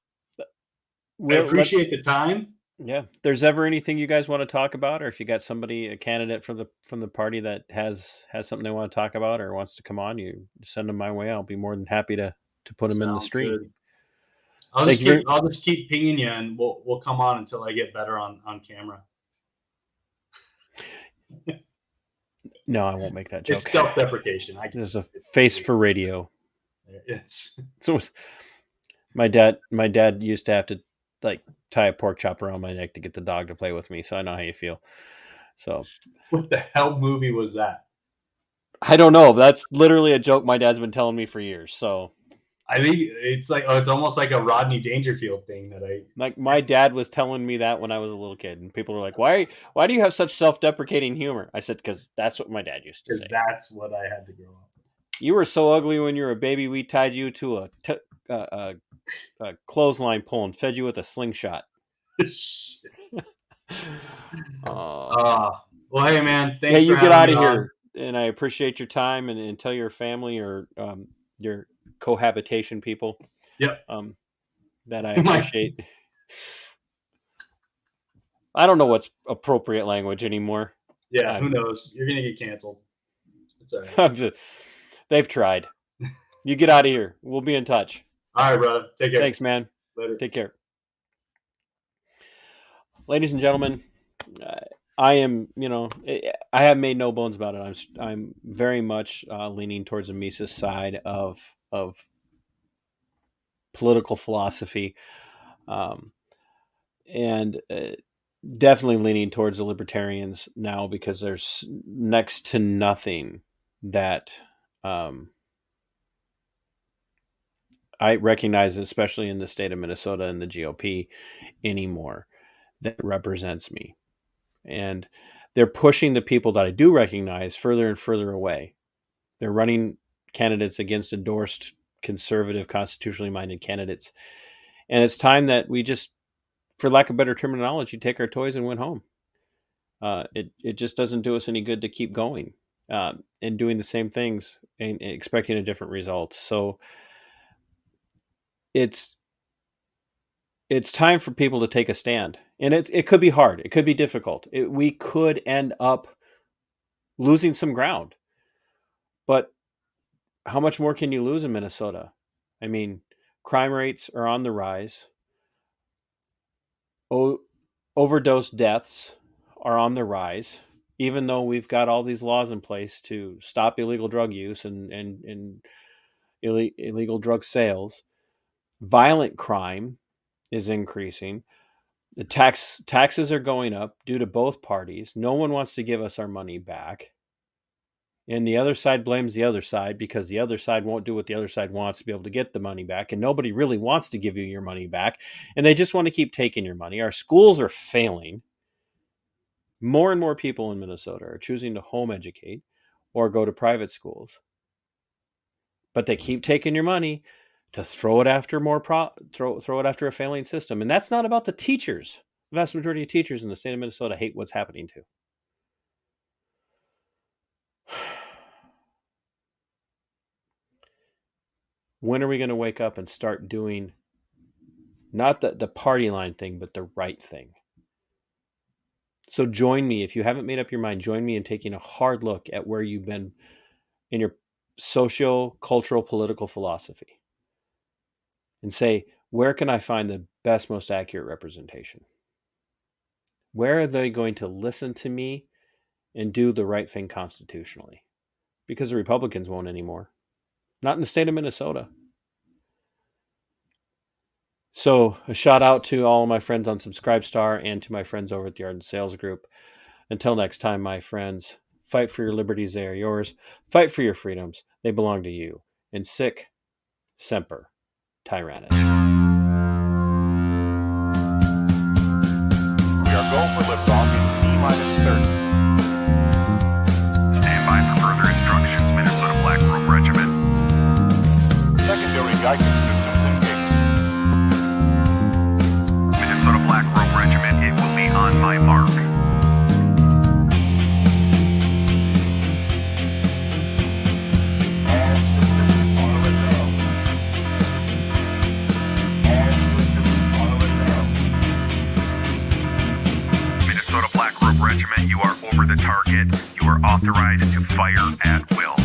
I appreciate the time. Yeah. If there's ever anything you guys want to talk about, or if you got a candidate from the party that has something they want to talk about or wants to come on, you send them my way. I'll be more than happy to put them in the stream. Good. I'll just keep pinging you, and we'll come on until I get better on camera. No, I won't make that joke. It's self-deprecation. There's a face for radio. So my dad used to have to tie a pork chop around my neck to get the dog to play with me, so I know how you feel. So what the hell movie was that? I don't know. That's literally a joke my dad's been telling me for years. So I think it's it's almost like a Rodney Dangerfield thing my dad was telling me that when I was a little kid, and people were like, why do you have such self-deprecating humor? I said, because that's what my dad used to say. Because that's what I had to grow up with. You were so ugly when you were a baby, we tied you to a clothesline pole and fed you with a slingshot. Well, hey man, thanks. Hey, you get out of here, and I appreciate your time, and tell your family or your cohabitation people. Yep. that I appreciate. I don't know what's appropriate language anymore. Yeah, who knows? You're gonna get canceled. It's all right. They've tried. You get out of here. We'll be in touch. All right, brother. Take care. Thanks, man. Later. Take care. Ladies and gentlemen, I am, I have made no bones about it. I'm very much leaning towards the Mises side of political philosophy, and definitely leaning towards the Libertarians now, because there's next to nothing that I recognize, especially in the state of Minnesota and the GOP anymore, that represents me. And they're pushing the people that I do recognize further and further away. They're running candidates against endorsed conservative, constitutionally minded candidates. And it's time that we just, for lack of better terminology, take our toys and went home. It just doesn't do us any good to keep going and doing the same things and expecting a different result. So it's time for people to take a stand. And it could be hard. It could be difficult. We could end up losing some ground. But how much more can you lose in Minnesota? I mean, crime rates are on the rise. Overdose deaths are on the rise, even though we've got all these laws in place to stop illegal drug use and illegal drug sales. Violent crime is increasing. The taxes are going up due to both parties. No one wants to give us our money back. And the other side blames the other side because the other side won't do what the other side wants to be able to get the money back. And nobody really wants to give you your money back. And they just want to keep taking your money. Our schools are failing. More and more people in Minnesota are choosing to home educate or go to private schools. But they keep taking your money to throw it after throw it after a failing system. And that's not about the teachers. The vast majority of teachers in the state of Minnesota hate what's happening to. When are we going to wake up and start doing not the party line thing, but the right thing? So join me. If you haven't made up your mind, join me in taking a hard look at where you've been in your social, cultural, political philosophy. And say, where can I find the best, most accurate representation? Where are they going to listen to me and do the right thing constitutionally? Because the Republicans won't anymore. Not in the state of Minnesota. So a shout out to all of my friends on Subscribestar and to my friends over at the Art and Sales Group. Until next time, my friends, fight for your liberties. They are yours. Fight for your freedoms. They belong to you. And sic semper tyrannis. We are going for liftoff in T-30. Stand by for further instructions, Minnesota Black Robe Regiment. Secondary guidance systems engaged. Minnesota Black Robe Regiment, it will be on my mark. All systems are a go. All systems are a go. Minnesota Black Robe Regiment, you are over the target. You are authorized to fire at will.